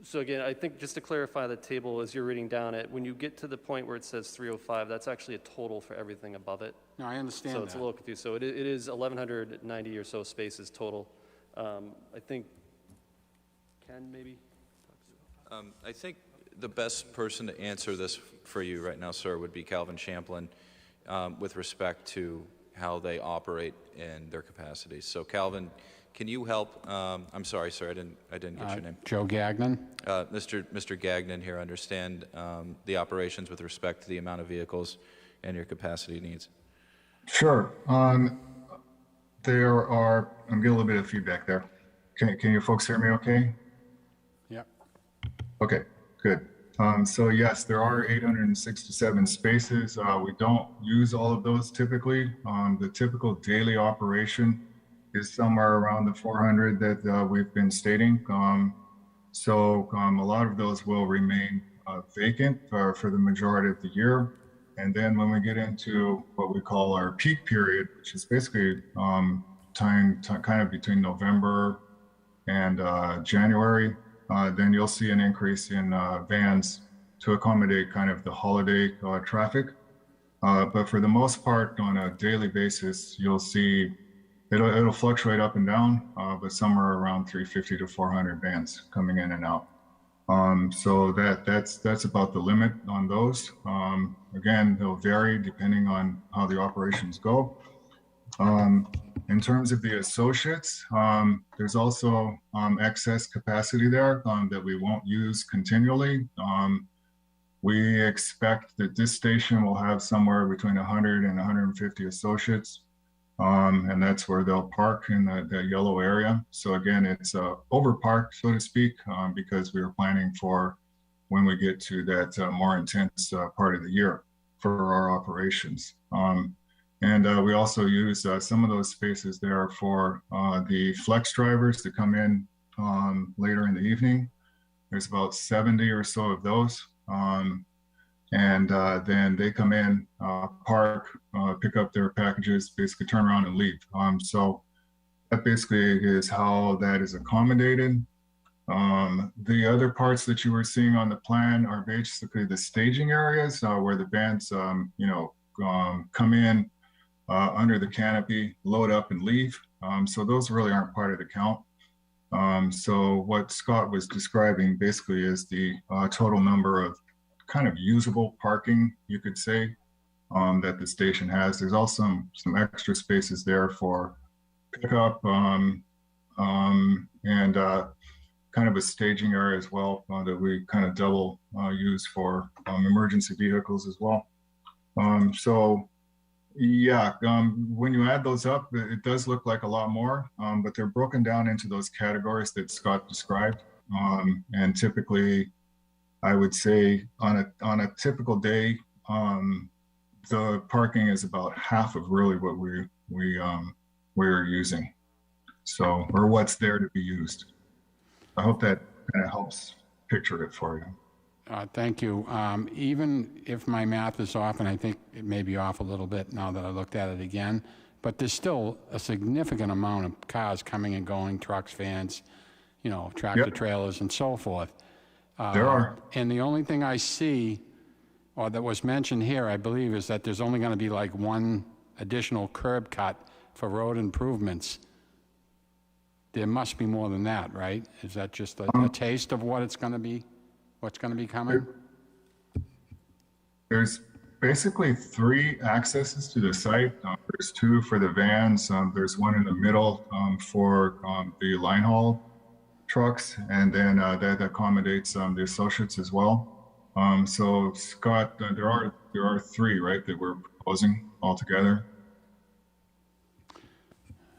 So again, I think just to clarify the table as you're reading down it, when you get to the point where it says 305, that's actually a total for everything above it.
No, I understand
So
that.
it's a little confused. So it is 1,190 or so spaces total. I think, Ken, maybe?
I think the best person to answer this for you right now, sir, would be Calvin Champlin, with respect to how they operate in their capacities. So Calvin, can you help? I'm sorry, sir, I didn't get your name.
Joe Gagnon?
Mr. Gagnon here, understand the operations with respect to the amount of vehicles and your capacity needs.
Sure. There are, I'm getting a little bit of feedback there. Can you folks hear me okay?
Yep.
Okay, good. So yes, there are 867 spaces. We don't use all of those typically. The typical daily operation is somewhere around the 400 that we've been stating. So a lot of those will remain vacant for the majority of the year. And then when we get into what we call our peak period, which is basically time kind of between November and January, then you'll see an increase in vans to accommodate kind of the holiday traffic. But for the most part, on a daily basis, you'll see it'll fluctuate up and down, but somewhere around 350 to 400 vans coming in and out. So that's about the limit on those. Again, they'll vary depending on how the operations go. In terms of the associates, there's also excess capacity there that we won't use continually. We expect that this station will have somewhere between 100 and 150 associates, and that's where they'll park in the yellow area. So again, it's overparked, so to speak, because we were planning for when we get to that more intense part of the year for our operations. And we also use some of those spaces there for the flex drivers to come in later in the evening. There's about 70 or so of those. And then they come in, park, pick up their packages, basically turn around and leave. So that basically is how that is accommodated. The other parts that you were seeing on the plan are basically the staging areas where the vans, come in, under the canopy, load up and leave. So those really aren't part of the count. So what Scott was describing basically is the total number of kind of usable parking, you could say, that the station has. There's also some extra spaces there for pickup and kind of a staging area as well that we kind of double use for emergency vehicles as well. So yeah, when you add those up, it does look like a lot more, but they're broken down into those categories that Scott described. And typically, I would say on a typical day, the parking is about half of really what we're using. So, or what's there to be used. I hope that kind of helps picture it for you.
Thank you. Even if my math is off, and I think it may be off a little bit now that I looked at it again, but there's still a significant amount of cars coming and going, trucks, vans, you know, tractor
Yep.
trailers and so forth.
There are.
And the only thing I see, or that was mentioned here, I believe, is that there's only going to be like one additional curb cut for road improvements. There must be more than that, right? Is that just a taste of what it's going to be? What's going to be coming?
There's basically 3 accesses to the site. There's 2 for the vans. There's one in the middle for the line haul trucks, and then that accommodates the associates as well. So Scott, there are 3, right, that we're proposing altogether.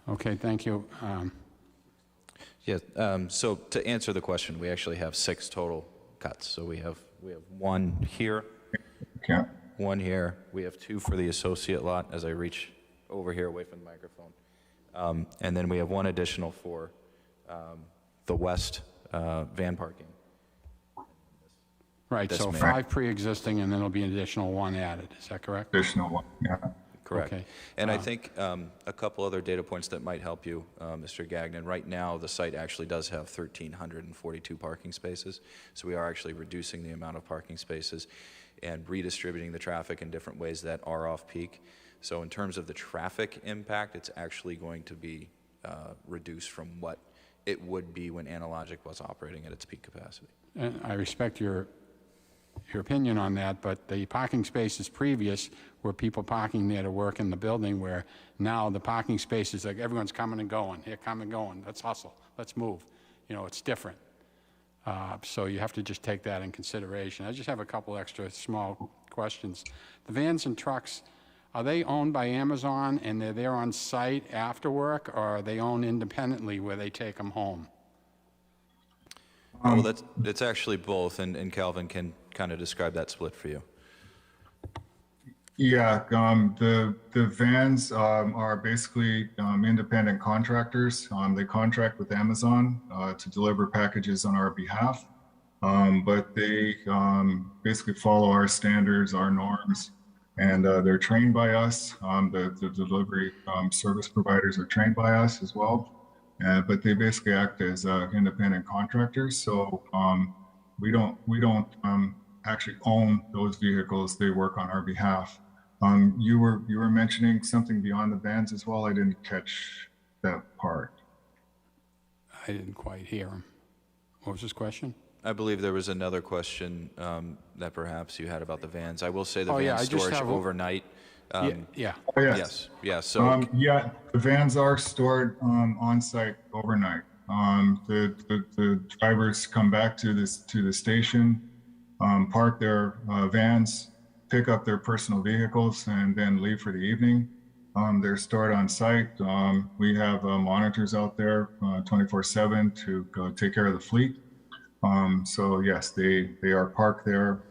Okay, thank you.
Yeah, so to answer the question, we actually have 6 total cuts. So we have 1 here,
Yeah.
1 here. We have 2 for the associate lot as I reach over here away from the microphone. And then we have 1 additional for the west van parking.
Right,
This
so
may-
5 pre-existing, and then there'll be an additional 1 added. Is that correct?
Additional one. Yeah.
Correct.
Okay.
And I think a couple other data points that might help you, Mr. Gagnon. Right now, the site actually does have 1,342 parking spaces, so we are actually reducing the amount of parking spaces and redistributing the traffic in different ways that are off-peak. So in terms of the traffic impact, it's actually going to be reduced from what it would be when Analogic was operating at its peak capacity.
And I respect your opinion on that, but the parking spaces previous were people parking there to work in the building, where now the parking spaces, like everyone's coming and going, here, come and going, let's hustle, let's move. You know, it's different. So you have to just take that in consideration. I just have a couple extra small questions. The vans and trucks, are they owned by Amazon and they're there on site after work, or are they owned independently where they take them home?
Well, that's actually both, and Calvin can kind of describe that split for you.
Yeah, the vans are basically independent contractors. They contract with Amazon to deliver packages on our behalf, but they basically follow our standards, our norms, and they're trained by us. The delivery service providers are trained by us as well, but they basically act as independent contractors. So we don't actually own those vehicles. They work on our behalf. You were mentioning something beyond the vans as well. I didn't catch that part.
I didn't quite hear him. What was his question?
I believe there was another question that perhaps you had about the vans. I will say the
Oh, yeah,
van
I just
storage
have a-
overnight.
Yeah.
Oh, yes.
Yes. So
Yeah, the vans are stored on site overnight. The drivers come back to the station, park their vans, pick up their personal vehicles, and then leave for the evening. They're stored on site. We have monitors out there 24/7 to go take care of the fleet. So yes, they are parked there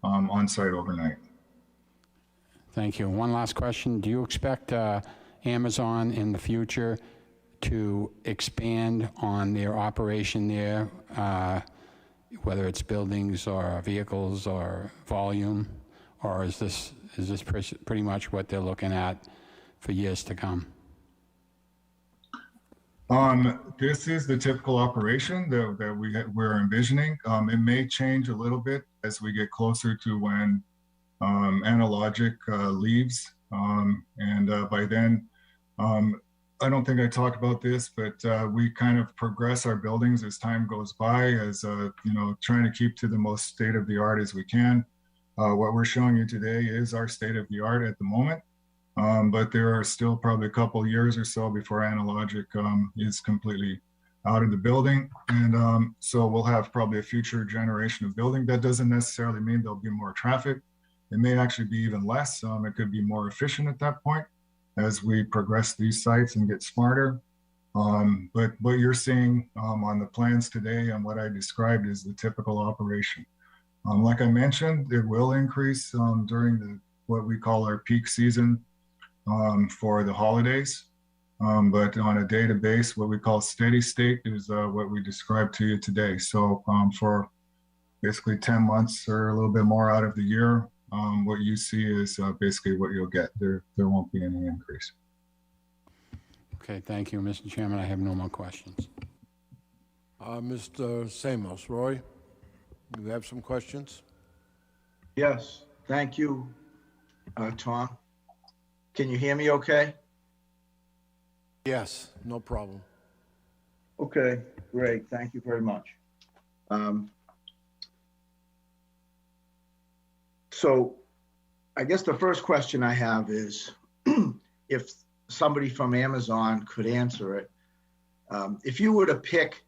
on site overnight.
Thank you. One last question. Do you expect Amazon in the future to expand on their operation there, whether it's buildings or vehicles or volume? Or is this pretty much what they're looking at for years to come?
This is the typical operation that we're envisioning. It may change a little bit as we get closer to when Analogic leaves, and by then I don't think I talked about this, but we kind of progress our buildings as time goes by, as trying to keep to the most state of the art as we can. What we're showing you today is our state of the art at the moment, but there are still probably a couple years or so before analogic is completely out of the building, and so we'll have probably a future generation of building. That doesn't necessarily mean there'll be more traffic. It may actually be even less. It could be more efficient at that point as we progress these sites and get smarter. But what you're seeing on the plans today and what I described is the typical operation. Like I mentioned, it will increase during what we call our peak season for the holidays. But on a database, what we call steady state is what we described to you today. So for basically 10 months or a little bit more out of the year, what you see is basically what you'll get. There won't be any increase.
Okay, thank you, Mr. Chairman. I have no more questions.
Mr. Samos, Roy, you have some questions?
Yes, thank you, Tom. Can you hear me okay?
Yes, no problem.
Okay, great. Thank you very much. So I guess the first question I have is if somebody from Amazon could answer it. If you were to pick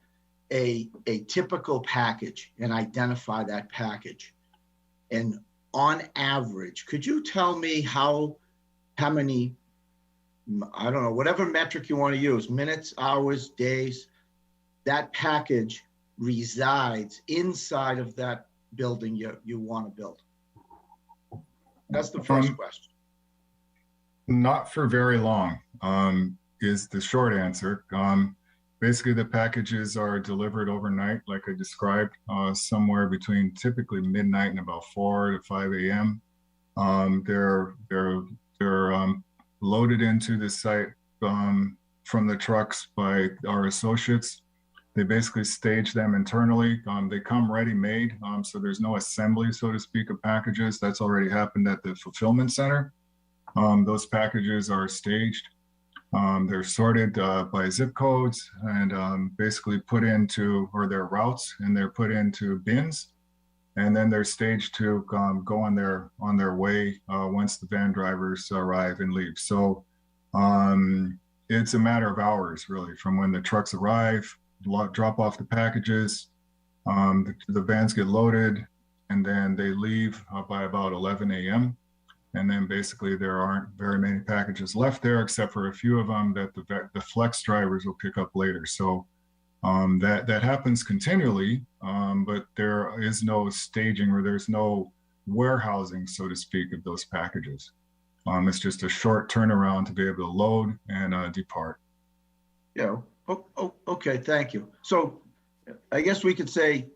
a typical package and identify that package, and on average, could you tell me how many, I don't know, whatever metric you want to use, minutes, hours, days, that package resides inside of that building you want to build? That's the first question.
Not for very long, is the short answer. Basically, the packages are delivered overnight, like I described, somewhere between typically midnight and about 4 to 5 a.m. They're loaded into the site from the trucks by our associates. They basically stage them internally. They come ready-made, so there's no assembly, so to speak, of packages. That's already happened at the fulfillment center. Those packages are staged. They're sorted by zip codes and basically put into, or their routes, and they're put into bins. And then they're staged to go on their way once the van drivers arrive and leave. So it's a matter of hours, really, from when the trucks arrive, drop off the packages, the vans get loaded, and then they leave by about 11 a.m. And then basically there aren't very many packages left there, except for a few of them that the flex drivers will pick up later. So that happens continually, but there is no staging, or there's no warehousing, so to speak, of those packages. It's just a short turnaround to be able to load and depart.
Yeah. Okay, thank you. So I guess we could say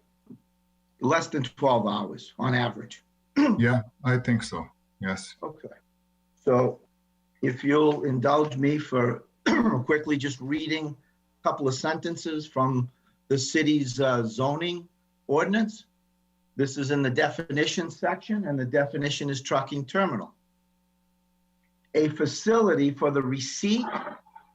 less than 12 hours on average.
Yeah, I think so. Yes.
Okay. So if you'll indulge me for quickly just reading a couple of sentences from the city's zoning ordinance. This is in the definition section, and the definition is trucking terminal. A facility for the receipt,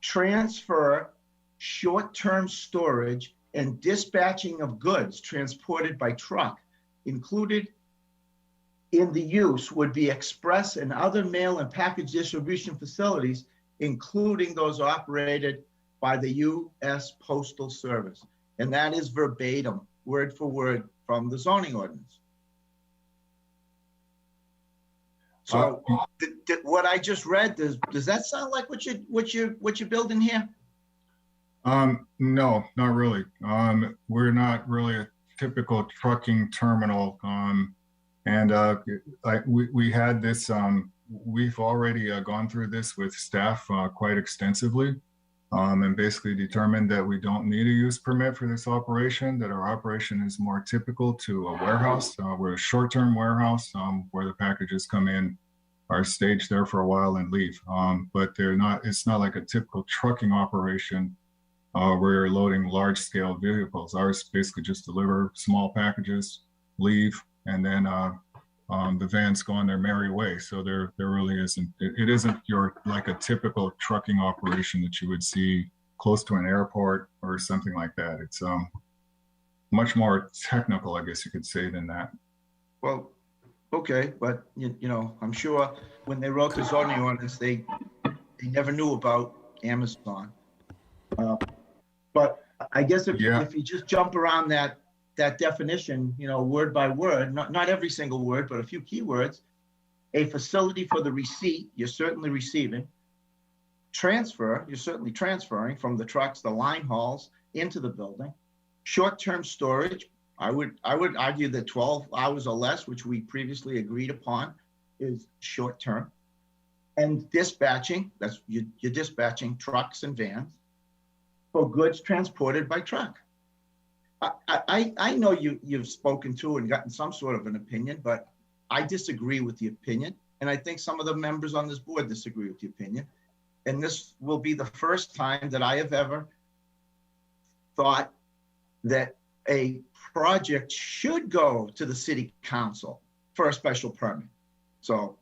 transfer, short-term storage, and dispatching of goods transported by truck. Included in the use would be express and other mail and package distribution facilities, including those operated by the U.S. Postal Service. And that is verbatim, word for word, from the zoning ordinance. So what I just read, does that sound like what you're building here?
No, not really. We're not really a typical trucking terminal. We had this, we've already gone through this with staff quite extensively, and basically determined that we don't need a use permit for this operation, that our operation is more typical to a warehouse. We're a short-term warehouse where the packages come in, are staged there for a while and leave. But it's not like a typical trucking operation where you're loading large-scale vehicles. Ours basically just deliver small packages, leave, and then the vans go on their merry way. So there really isn't, it isn't like a typical trucking operation that you would see close to an airport or something like that. It's much more technical, I guess you could say, than that.
Well, okay, but you know, I'm sure when they wrote the zoning ordinance, they never knew about Amazon. But I guess if you just jump around that definition, you know, word by word, not every single word, but a few key words, a facility for the receipt, you're certainly receiving. Transfer, you're certainly transferring from the trucks, the line hauls into the building. Short-term storage, I would argue that 12 hours or less, which we previously agreed upon, is short-term. And dispatching, that's you're dispatching trucks and vans for goods transported by truck. I know you've spoken to and gotten some sort of an opinion, but I disagree with the opinion. And I think some of the members on this board disagree with the opinion. And this will be the first time that I have ever thought that a project should go to the city council for a special permit. So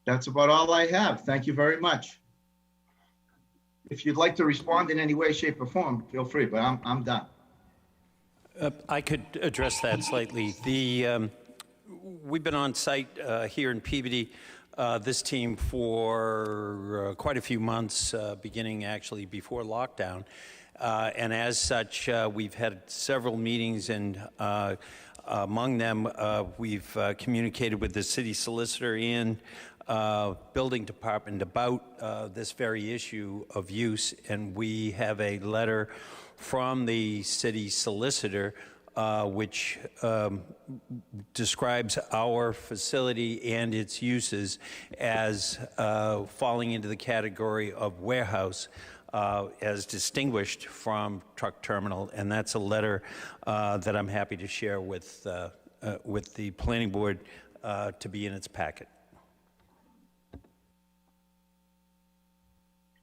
that's about all I have. Thank you very much. If you'd like to respond in any way, shape, or form, feel free, but I'm done.
I could address that slightly. We've been on site here in Peabody, this team for quite a few months, beginning actually before lockdown. And as such, we've had several meetings, and among them, we've communicated with the city solicitor and building department about this very issue of use, and we have a letter from the city solicitor which describes our facility and its uses as falling into the category of warehouse, as distinguished from truck terminal, and that's a letter that I'm happy to share with the planning board to be in its packet.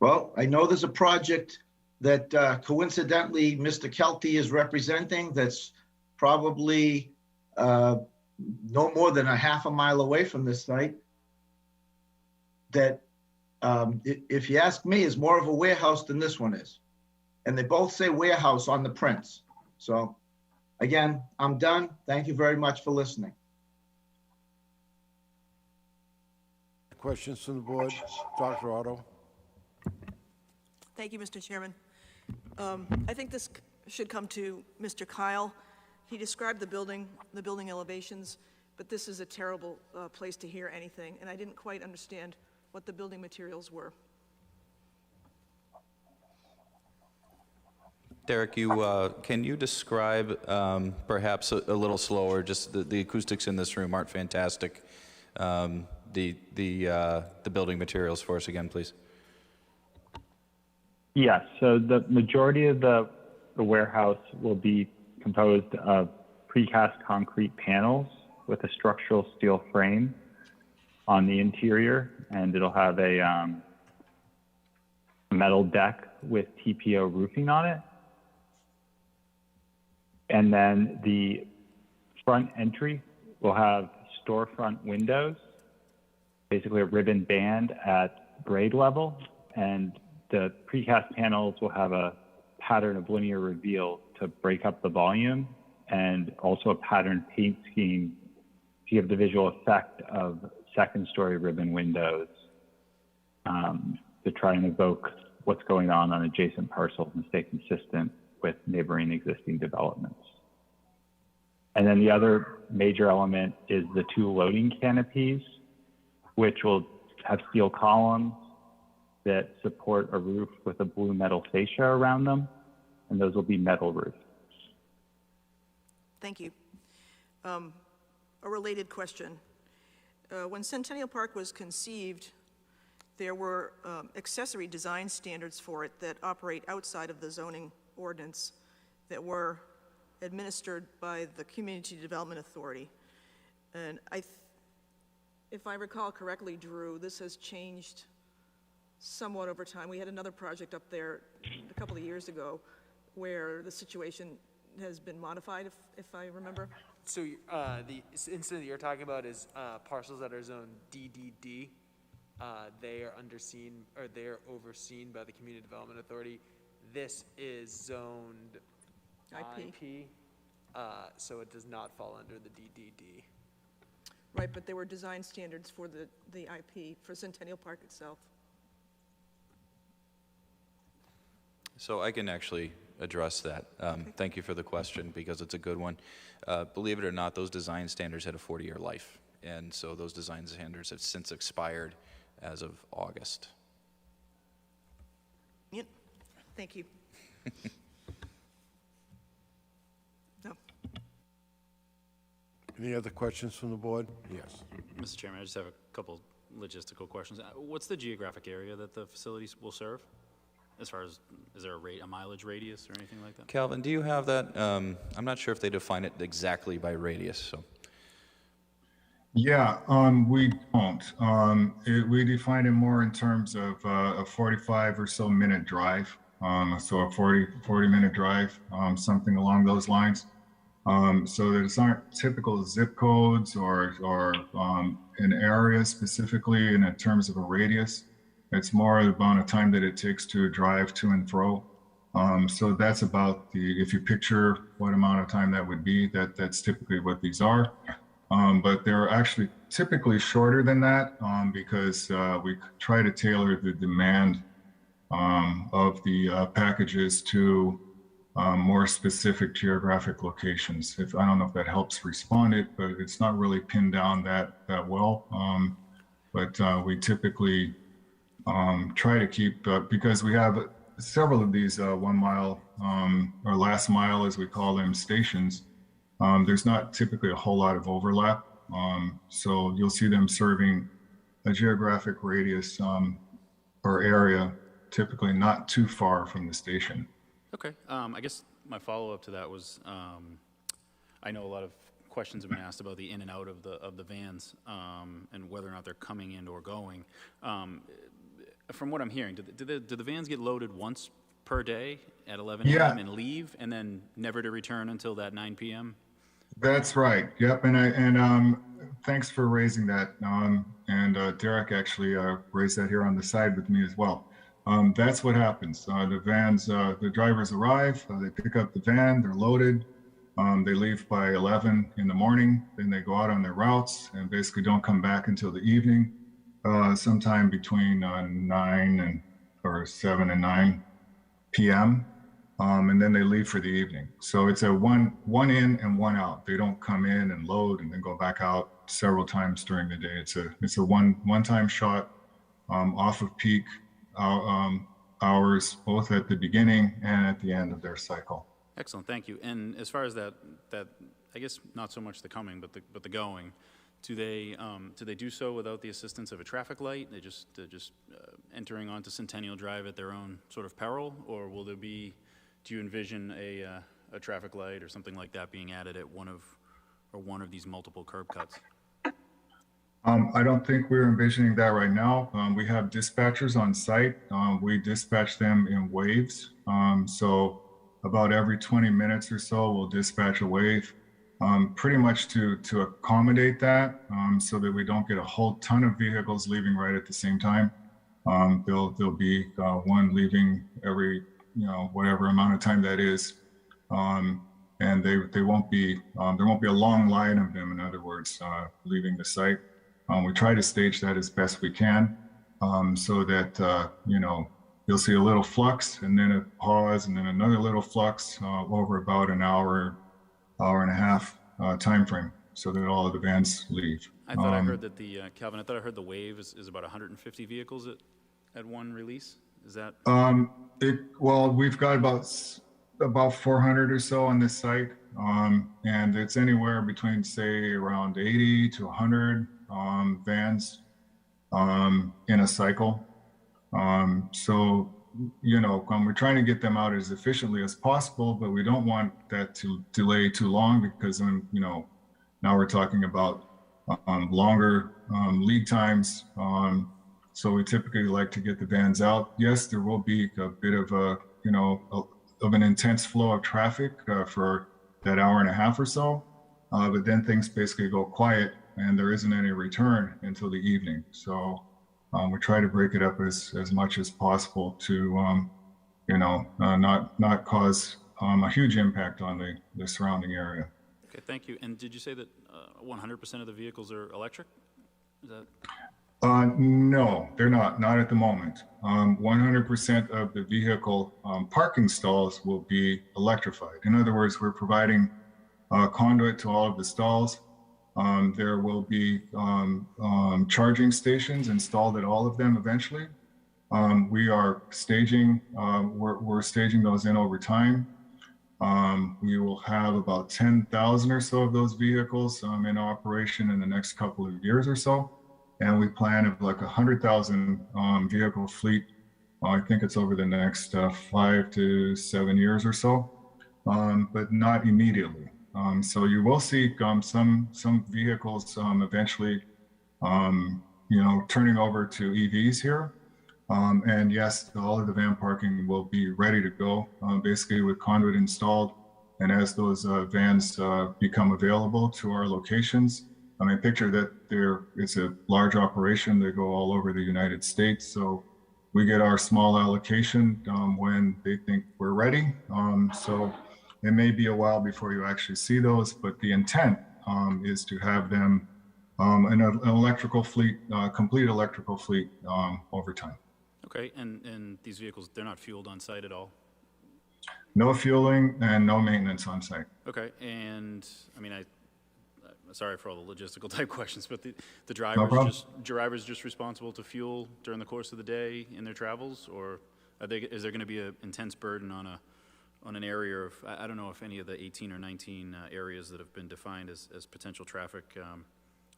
Well, I know there's a project that coincidentally Mr. Kelty is representing that's probably no more than a half a mile away from this site that, if you ask me, is more of a warehouse than this one is. And they both say warehouse on the prints. So again, I'm done. Thank you very much for listening.
Questions from the board? Dr. Otto?
Thank you, Mr. Chairman. I think this should come to Mr. Kyle. He described the building elevations, but this is a terrible place to hear anything, and I didn't quite understand what the building materials were.
Derek, can you describe, perhaps a little slower, just the acoustics in this room aren't fantastic, the building materials for us again, please?
Yes, so the majority of the warehouse will be composed of precast concrete panels with a structural steel frame on the interior, and it'll have a metal deck with TPO roofing on it. And then the front entry will have storefront windows, basically a ribbon band at grade level, and the precast panels will have a pattern of linear reveal to break up the volume, and also a pattern paint scheme to give the visual effect of second-story ribbon windows to try and evoke what's going on adjacent parcels and stay consistent with neighboring existing developments. And then the other major element is the two loading canopies, which will have steel columns that support a roof with a blue metal fascia around them, and those will be metal roofs.
Thank you. A related question. When Centennial Park was conceived, there were accessory design standards for it that operate outside of the zoning ordinance that were administered by the Community Development Authority. And if I recall correctly, Drew, this has changed somewhat over time. We had another project up there a couple of years ago where the situation has been modified, if I remember.
So the incident that you're talking about is parcels that are zoned DDD. They are they are overseen by the Community Development Authority. This is zoned IP, so it does not fall under the DDD.
Right, but there were design standards for the IP, for Centennial Park itself.
So I can actually address that. Thank you for the question, because it's a good one. Believe it or not, those design standards had a 40-year life, and so those design standards have since expired as of August.
Yep, thank you. No.
Any other questions from the board? Yes.
Mr. Chairman, I just have a couple logistical questions. What's the geographic area that the facilities will serve? As far as, is there a mileage radius or anything like that?
Calvin, do you have that? I'm not sure if they define it exactly by radius, so.
Yeah, we don't. We define it more in terms of a 45 or so minute drive. So a 40-minute drive, something along those lines. So these aren't typical zip codes or an area specifically in terms of a radius. It's more the amount of time that it takes to drive to and fro. So that's about if you picture what amount of time that would be, that's typically what these are. But they're actually typically shorter than that because we try to tailor the demand of the packages to more specific geographic locations. I don't know if that helps respond it, but it's not really pinned down that well. But we typically try to keep, because we have several of these 1 mile or last mile, as we call them, stations. There's not typically a whole lot of overlap. So you'll see them serving a geographic radius or area, typically not too far from the station.
Okay. I guess my follow-up to that was, I know a lot of questions have been asked about the in and out of the vans and whether or not they're coming in or going. From what I'm hearing, do the vans get loaded once per day at 11 a.m. and leave, and then never to return until that 9 p.m.?
That's right. Yep. And thanks for raising that. And Derek actually raised that here on the side with me as well. That's what happens. The vans, the drivers arrive, they pick up the van, they're loaded. They leave by 11 in the morning, then they go out on their routes and basically don't come back until the evening, sometime between 7 and 9 p.m. And then they leave for the evening. So it's a one in and one out. They don't come in and load and then go back out several times during the day. It's a one-time shot off of peak hours, both at the beginning and at the end of their cycle.
Excellent, thank you. And as far as that I guess not so much the coming, but the going, do they do so without the assistance of a traffic light? They're just entering onto Centennial Drive at their own sort of peril, or will there be? Do you envision a traffic light or something like that being added at one of these multiple curb cuts?
I don't think we're envisioning that right now. We have dispatchers on site. We dispatch them in waves. So about every 20 minutes or so, we'll dispatch a wave, pretty much to accommodate that, so that we don't get a whole ton of vehicles leaving right at the same time. There'll be one leaving every, whatever amount of time that is. And they won't be, there won't be a long line of them, in other words, leaving the site. We try to stage that as best we can, so that, you'll see a little flux and then a pause and then another little flux over about an hour and a half time frame, so that all of the vans leave.
I thought I heard that Calvin, I thought I heard the wave is about 150 vehicles at one release. Is that?
Well, we've got about 400 or so on this site, and it's anywhere between, say, around 80 to 100 vans in a cycle. So, we're trying to get them out as efficiently as possible, but we don't want that to delay too long, because now we're talking about longer lead times. So we typically like to get the vans out. Yes, there will be a bit of of an intense flow of traffic for that hour and a half or so. but then things basically go quiet and there isn't any return until the evening. So we try to break it up as much as possible to, not cause a huge impact on the surrounding area.
Okay, thank you. And did you say that 100% of the vehicles are electric? Is that?
No, they're not at the moment. 100% of the vehicle parking stalls will be electrified. In other words, we're providing conduit to all of the stalls. There will be charging stations installed at all of them eventually. We are staging, we're staging those in over time. We will have about 10,000 or so of those vehicles in operation in the next couple of years or so. And we plan of like 100,000 vehicle fleet. I think it's over the next 5 to 7 years or so, but not immediately. So you will see some vehicles eventually, turning over to EVs here. And yes, all of the van parking will be ready to go, basically with conduit installed. And as those vans become available to our locations, I mean, picture that it's a large operation. They go all over the United States. So we get our small allocation when they think we're ready. So it may be a while before you actually see those, but the intent is to have them in an electrical fleet, complete electrical fleet over time.
Okay, and these vehicles, they're not fueled on site at all?
No fueling and no maintenance on site.
Okay, and I mean, I'm sorry for all the logistical type questions, but the
No problem.
drivers just responsible to fuel during the course of the day in their travels, or is there going to be an intense burden on an area of, I don't know if any of the 18 or 19 areas that have been defined as potential traffic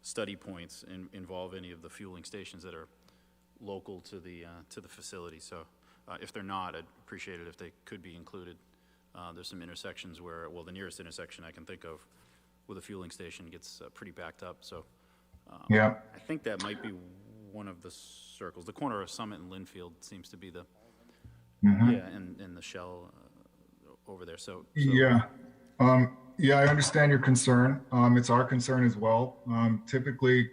study points involve any of the fueling stations that are local to the facility. So if they're not, I'd appreciate it if they could be included. There's some intersections where, well, the nearest intersection I can think of with a fueling station gets pretty backed up. So
yeah,
I think that might be one of the circles. The corner of Summit and Linfield seems to be the, yeah, and the Shell over there. So
yeah. Yeah, I understand your concern. It's our concern as well. Typically,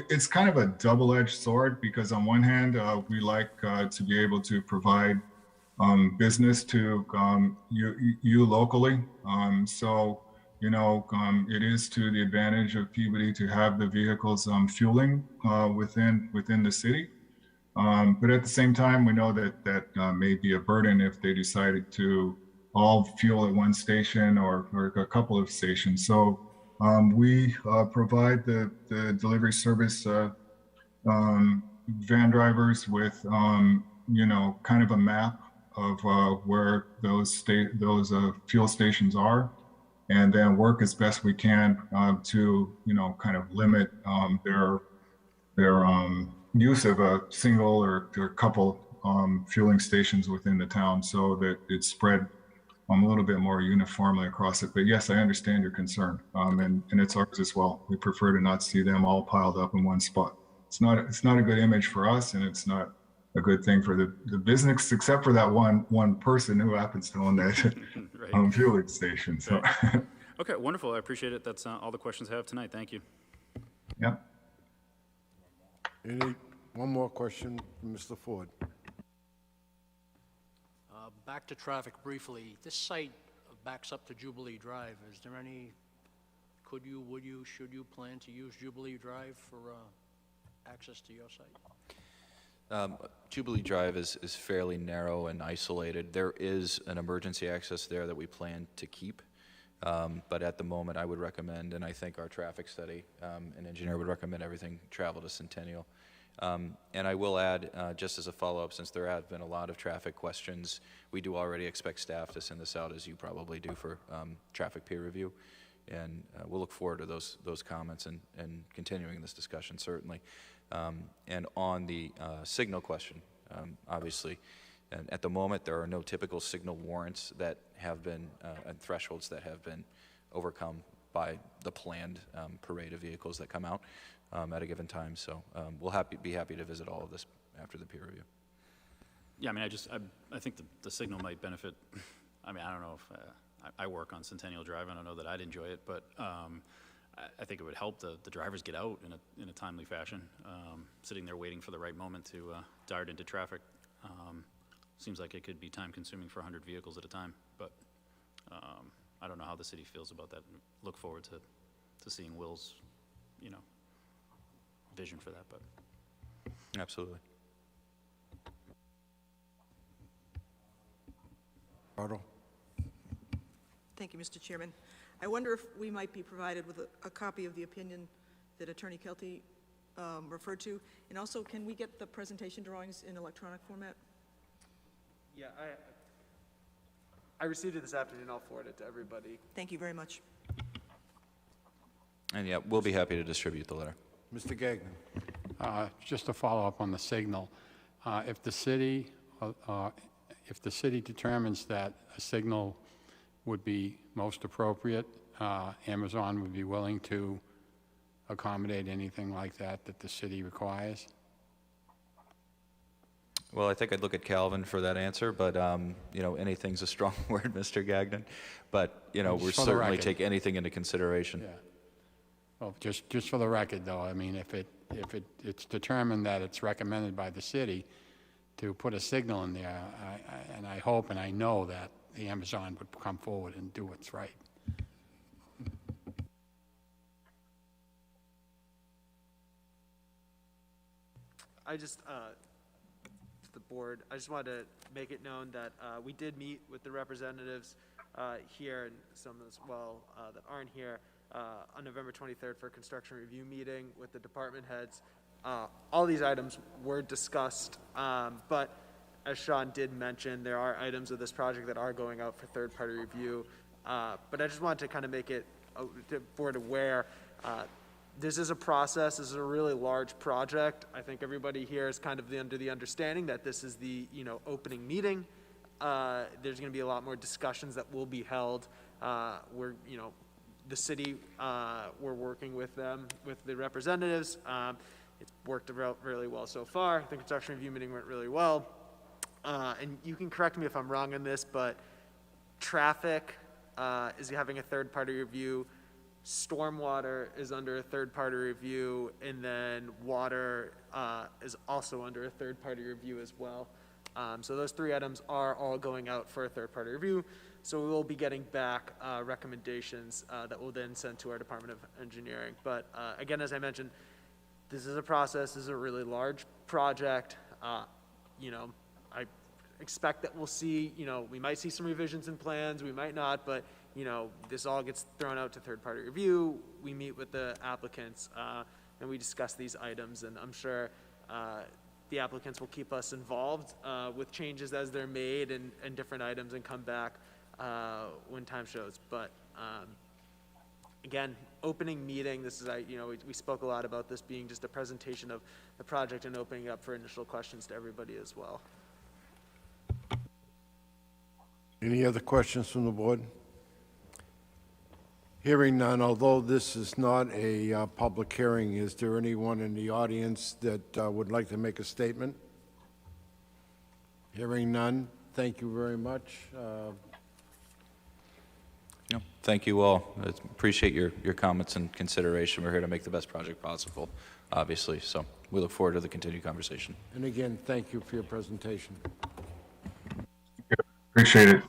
it's kind of a double-edged sword because on one hand, we like to be able to provide business to you locally. So, it is to the advantage of Peabody to have the vehicles fueling within the city. But at the same time, we know that may be a burden if they decided to all fuel at one station or a couple of stations. So we provide the delivery service van drivers with, kind of a map of where those fuel stations are, and then work as best we can to, kind of limit their use of a single or a couple fueling stations within the town so that it's spread a little bit more uniformly across it. But yes, I understand your concern, and it's ours as well. We prefer to not see them all piled up in one spot. It's not a good image for us, and it's not a good thing for the business, except for that one person who happens to own that
right.
fueling station. So.
Right. Okay, wonderful. I appreciate it. That's all the questions I have tonight. Thank you.
Yeah.
One more question from Mr. Ford.
Back to traffic briefly. This site backs up to Jubilee Drive. Is there any, should you plan to use Jubilee Drive for access to your site?
Jubilee Drive is fairly narrow and isolated. There is an emergency access there that we plan to keep. But at the moment, I would recommend, and I think our traffic study and engineer would recommend everything travel to Centennial. And I will add, just as a follow-up, since there have been a lot of traffic questions, we do already expect staff to send this out, as you probably do, for traffic peer review. And we'll look forward to those comments and continuing this discussion, certainly. And on the signal question, obviously, and at the moment, there are no typical signal warrants that have been, and thresholds that have been overcome by the planned parade of vehicles that come out at a given time. So we'll be happy to visit all of this after the peer review. Yeah,
I mean, I think the signal might benefit. I mean, I don't know if I work on Centennial Drive, and I know that I'd enjoy it, but I think it would help the drivers get out in a timely fashion. Sitting there waiting for the right moment to dart into traffic seems like it could be time-consuming for 100 vehicles at a time, but I don't know how the city feels about that. Look forward to seeing Will's, vision for that, but.
Absolutely.
Otto?
Thank you, Mr. Chairman. I wonder if we might be provided with a copy of the opinion that Attorney Kelty referred to, and also, can we get the presentation drawings in electronic format?
Yeah, I received it this afternoon. I'll forward it to everybody.
Thank you very much.
And yeah, we'll be happy to distribute the letter.
Mr. Gagnon?
Just to follow up on the signal, if the city determines that a signal would be most appropriate, Amazon would be willing to accommodate anything like that the city requires?
Well, I think I'd look at Calvin for that answer, but, anything's a strong word, Mr. Gagnon. But, we'll
for the
certainly
record.
take anything into consideration.
Yeah. Well, just for the record, though, I mean, if it's determined that it's recommended by the city to put a signal in there, and I hope and I know that the Amazon would come forward and do what's right.
I just, to the board, I just wanted to make it known that we did meet with the representatives here, and some as well that aren't here, on November 23rd for a construction review meeting with the department heads. All these items were discussed, but as Sean did mention, there are items of this project that are going out for third-party review. But I just wanted to kind of make it the board aware. This is a process. This is a really large project. I think everybody here is kind of under the understanding that this is the opening meeting. There's going to be a lot more discussions that will be held. The city, we're working with them, with the representatives. It's worked really well so far. The construction review meeting went really well. And you can correct me if I'm wrong on this, but traffic is having a third-party review. Stormwater is under a third-party review, and then water is also under a third-party review as well. So those three items are all going out for a third-party review. So we will be getting back recommendations that we'll then send to our Department of Engineering. But again, as I mentioned, this is a process. This is a really large project. I expect that we'll see, we might see some revisions in plans, we might not, but, this all gets thrown out to third-party review. We meet with the applicants, and we discuss these items, and I'm sure the applicants will keep us involved with changes as they're made and different items and come back when time shows. But again, opening meeting, this is, we spoke a lot about this being just a presentation of the project and opening up for initial questions to everybody as well.
Any other questions from the board? Hearing none, although this is not a public hearing, is there anyone in the audience that would like to make a statement? Hearing none, thank you very much.
No, thank you all. I appreciate your comments and consideration. We're here to make the best project possible, obviously. So we look forward to the continued conversation.
And again, thank you for your presentation.
Appreciate it.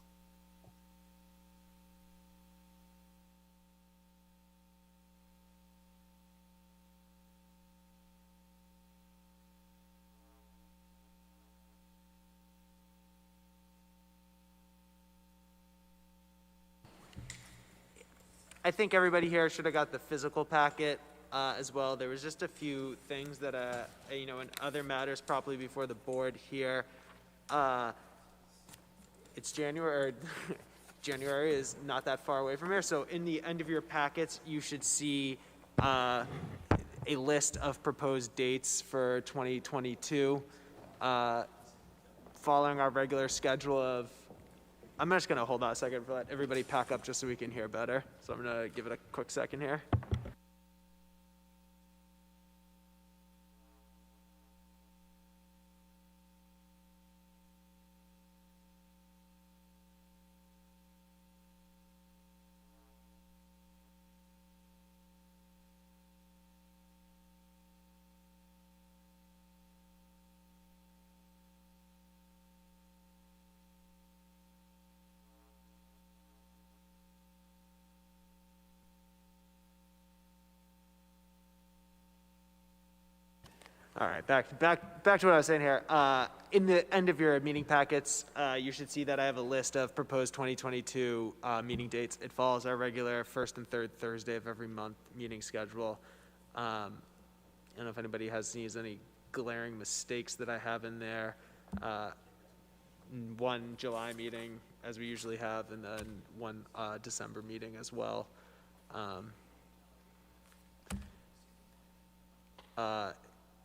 I think everybody here should have got the physical packet as well. There was just a few things that, in other matters probably before the board here. It's January, January is not that far away from here. So in the end of your packets, you should see a list of proposed dates for 2022. Following our regular schedule of, I'm just going to hold on a second for let everybody pack up just so we can hear better. So I'm going to give it a quick second here. All right, back to what I was saying here. In the end of your meeting packets, you should see that I have a list of proposed 2022 meeting dates. It follows our regular first and third Thursday of every month meeting schedule. I don't know if anybody sees any glaring mistakes that I have in there. One July meeting, as we usually have, and then one December meeting as well.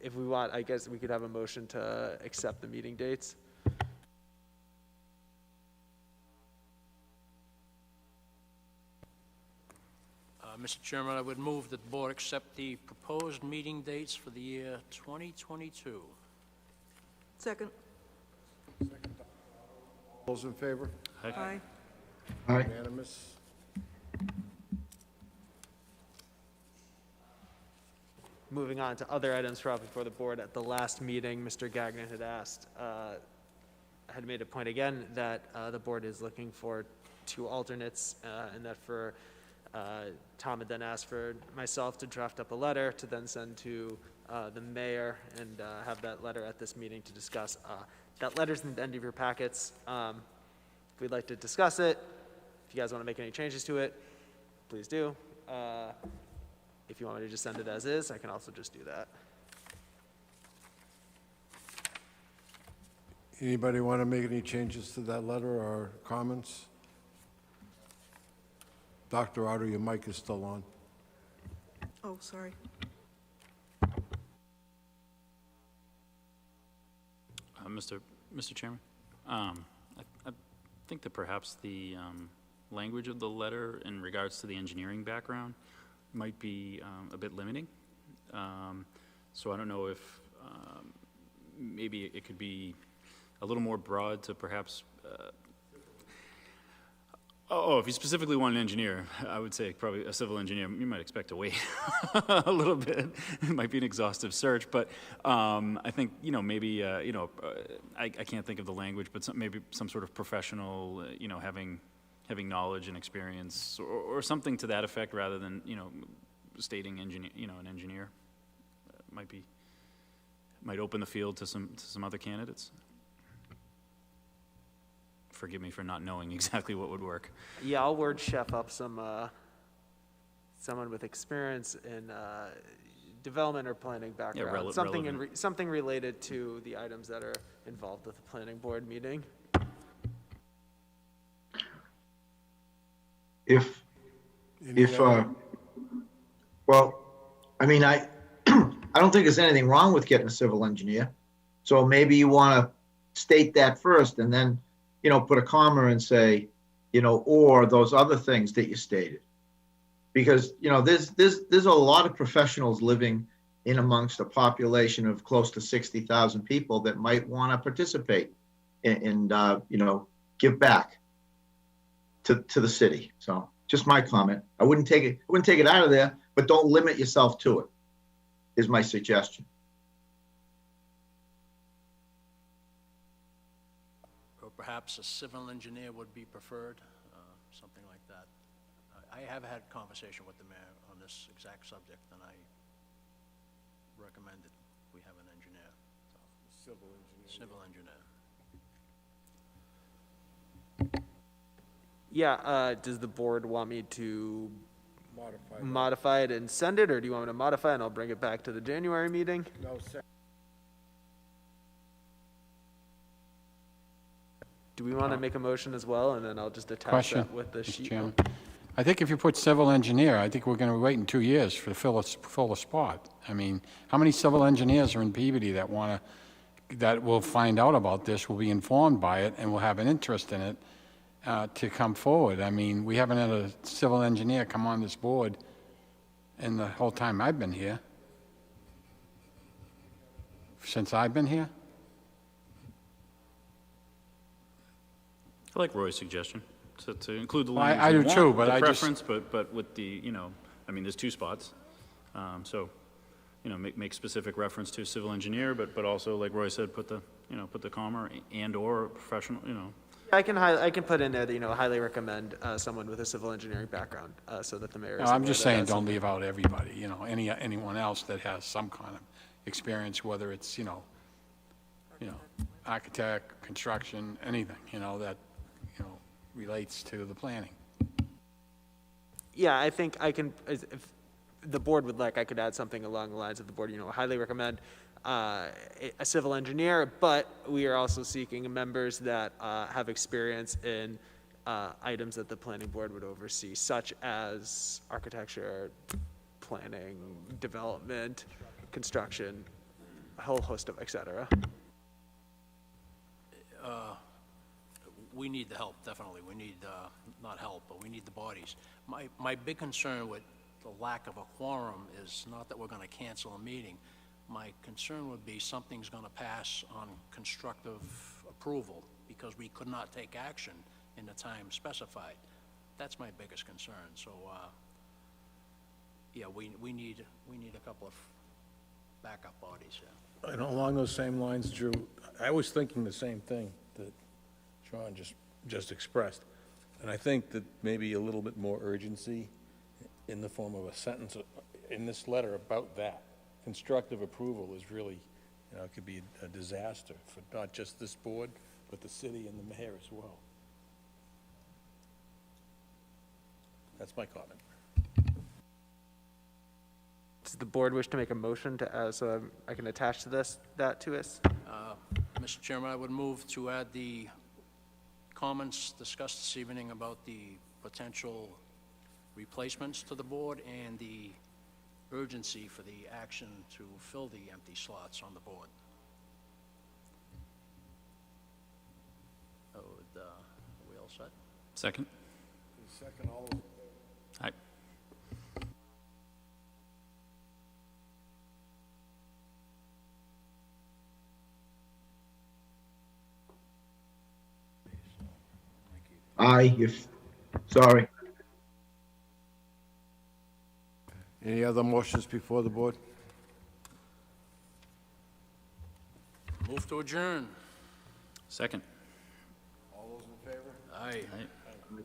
If we want, I guess we could have a motion to accept the meeting dates.
Mr. Chairman, I would move that the board accept the proposed meeting dates for the year 2022.
Second.
Those in favor?
Aye.
Aye.
Unanimous?
Moving on to other items brought before the board at the last meeting, Mr. Gagnon had made a point again that the board is looking for 2 alternates, and that Tom had then asked for myself to draft up a letter to then send to the mayor and have that letter at this meeting to discuss. That letter's in the end of your packets. If we'd like to discuss it, if you guys want to make any changes to it, please do. If you want me to just send it as is, I can also just do that.
Anybody want to make any changes to that letter or comments? Dr. Otto, your mic is still on.
Oh, sorry.
Mr. Chairman, I think that perhaps the language of the letter in regards to the engineering background might be a bit limiting. So I don't know if maybe it could be a little more broad to perhaps, if you specifically want an engineer, I would say probably a civil engineer. You might expect to wait a little bit. It might be an exhaustive search, but I think, maybe, I can't think of the language, but maybe some sort of professional, having knowledge and experience or something to that effect rather than, stating engineer, an engineer might open the field to some other candidates. Forgive me for not knowing exactly what would work.
Yeah, I'll word chef up someone with experience in development or planning background.
Yeah,
something related to the items that are involved with the planning board meeting.
Well, I mean, I don't think there's anything wrong with getting a civil engineer. So maybe you want to state that first and then, put a comma and say, or those other things that you stated. Because, there's a lot of professionals living in amongst a population of close to 60,000 people that might want to participate and give back to the city. So just my comment. I wouldn't take it out of there, but don't limit yourself to it, is my suggestion.
Or perhaps a civil engineer would be preferred, something like that. I have had a conversation with the mayor on this exact subject, and I recommended we have an engineer.
Civil engineer.
Civil engineer.
Yeah, does the board want me to
Modify.
modify it and send it, or do you want me to modify it and I'll bring it back to the January meeting?
No,
Do we want to make a motion as well, and then I'll just attach
Question,
that with the
Mr.
sheet?
Chairman. I think if you put civil engineer, I think we're going to wait in 2 years to fill a spot. I mean, how many civil engineers are in Peabody that will find out about this, will be informed by it, and will have an interest in it to come forward? I mean, we haven't had a civil engineer come on this board in the whole time I've been here. Since I've been here?
I like Roy's suggestion to include the
Well,
language.
I
you
do
want,
too, but
the
I just-
preference, but with the, there's 2 spots. So, make specific reference to civil engineer, but also, like Roy said, put the comma and/or professional,
I can put in there that, highly recommend someone with a civil engineering background, so that the mayor is
I'm
aware
just
that
saying,
that's
don't
something.
leave out everybody, anyone else that has some kind of experience, whether it's, architect, construction, anything, that, relates to the planning.
Yeah, I think I can, if the board would like, I could add something along the lines of the board, highly recommend a civil engineer, but we are also seeking members that have experience in items that the planning board would oversee, such as architecture, planning, development, construction, a whole host of et cetera.
We need the help, definitely. We need, not help, but we need the bodies. My big concern with the lack of a quorum is not that we're gonna cancel a meeting. My concern would be something's gonna pass on constructive approval because we could not take action in the time specified. That's my biggest concern. So, yeah, we need a couple of backup bodies, yeah.
And along those same lines, Drew, I was thinking the same thing that Sean just expressed. And I think that maybe a little bit more urgency in the form of a sentence in this letter about that. Constructive approval is really, it could be a disaster for not just this board, but the city and the mayor as well. That's my comment.
Does the board wish to make a motion to, so I can attach to that to us?
Mr. Chairman, I would move to add the comments discussed this evening about the potential replacements to the board and the urgency for the action to fill the empty slots on the board. Are we all set?
Second?
Second, all those
Aye.
Aye, sorry.
Any other motions before the board?
Move to adjourn.
Second?
All those in favor?
Aye.
Aye.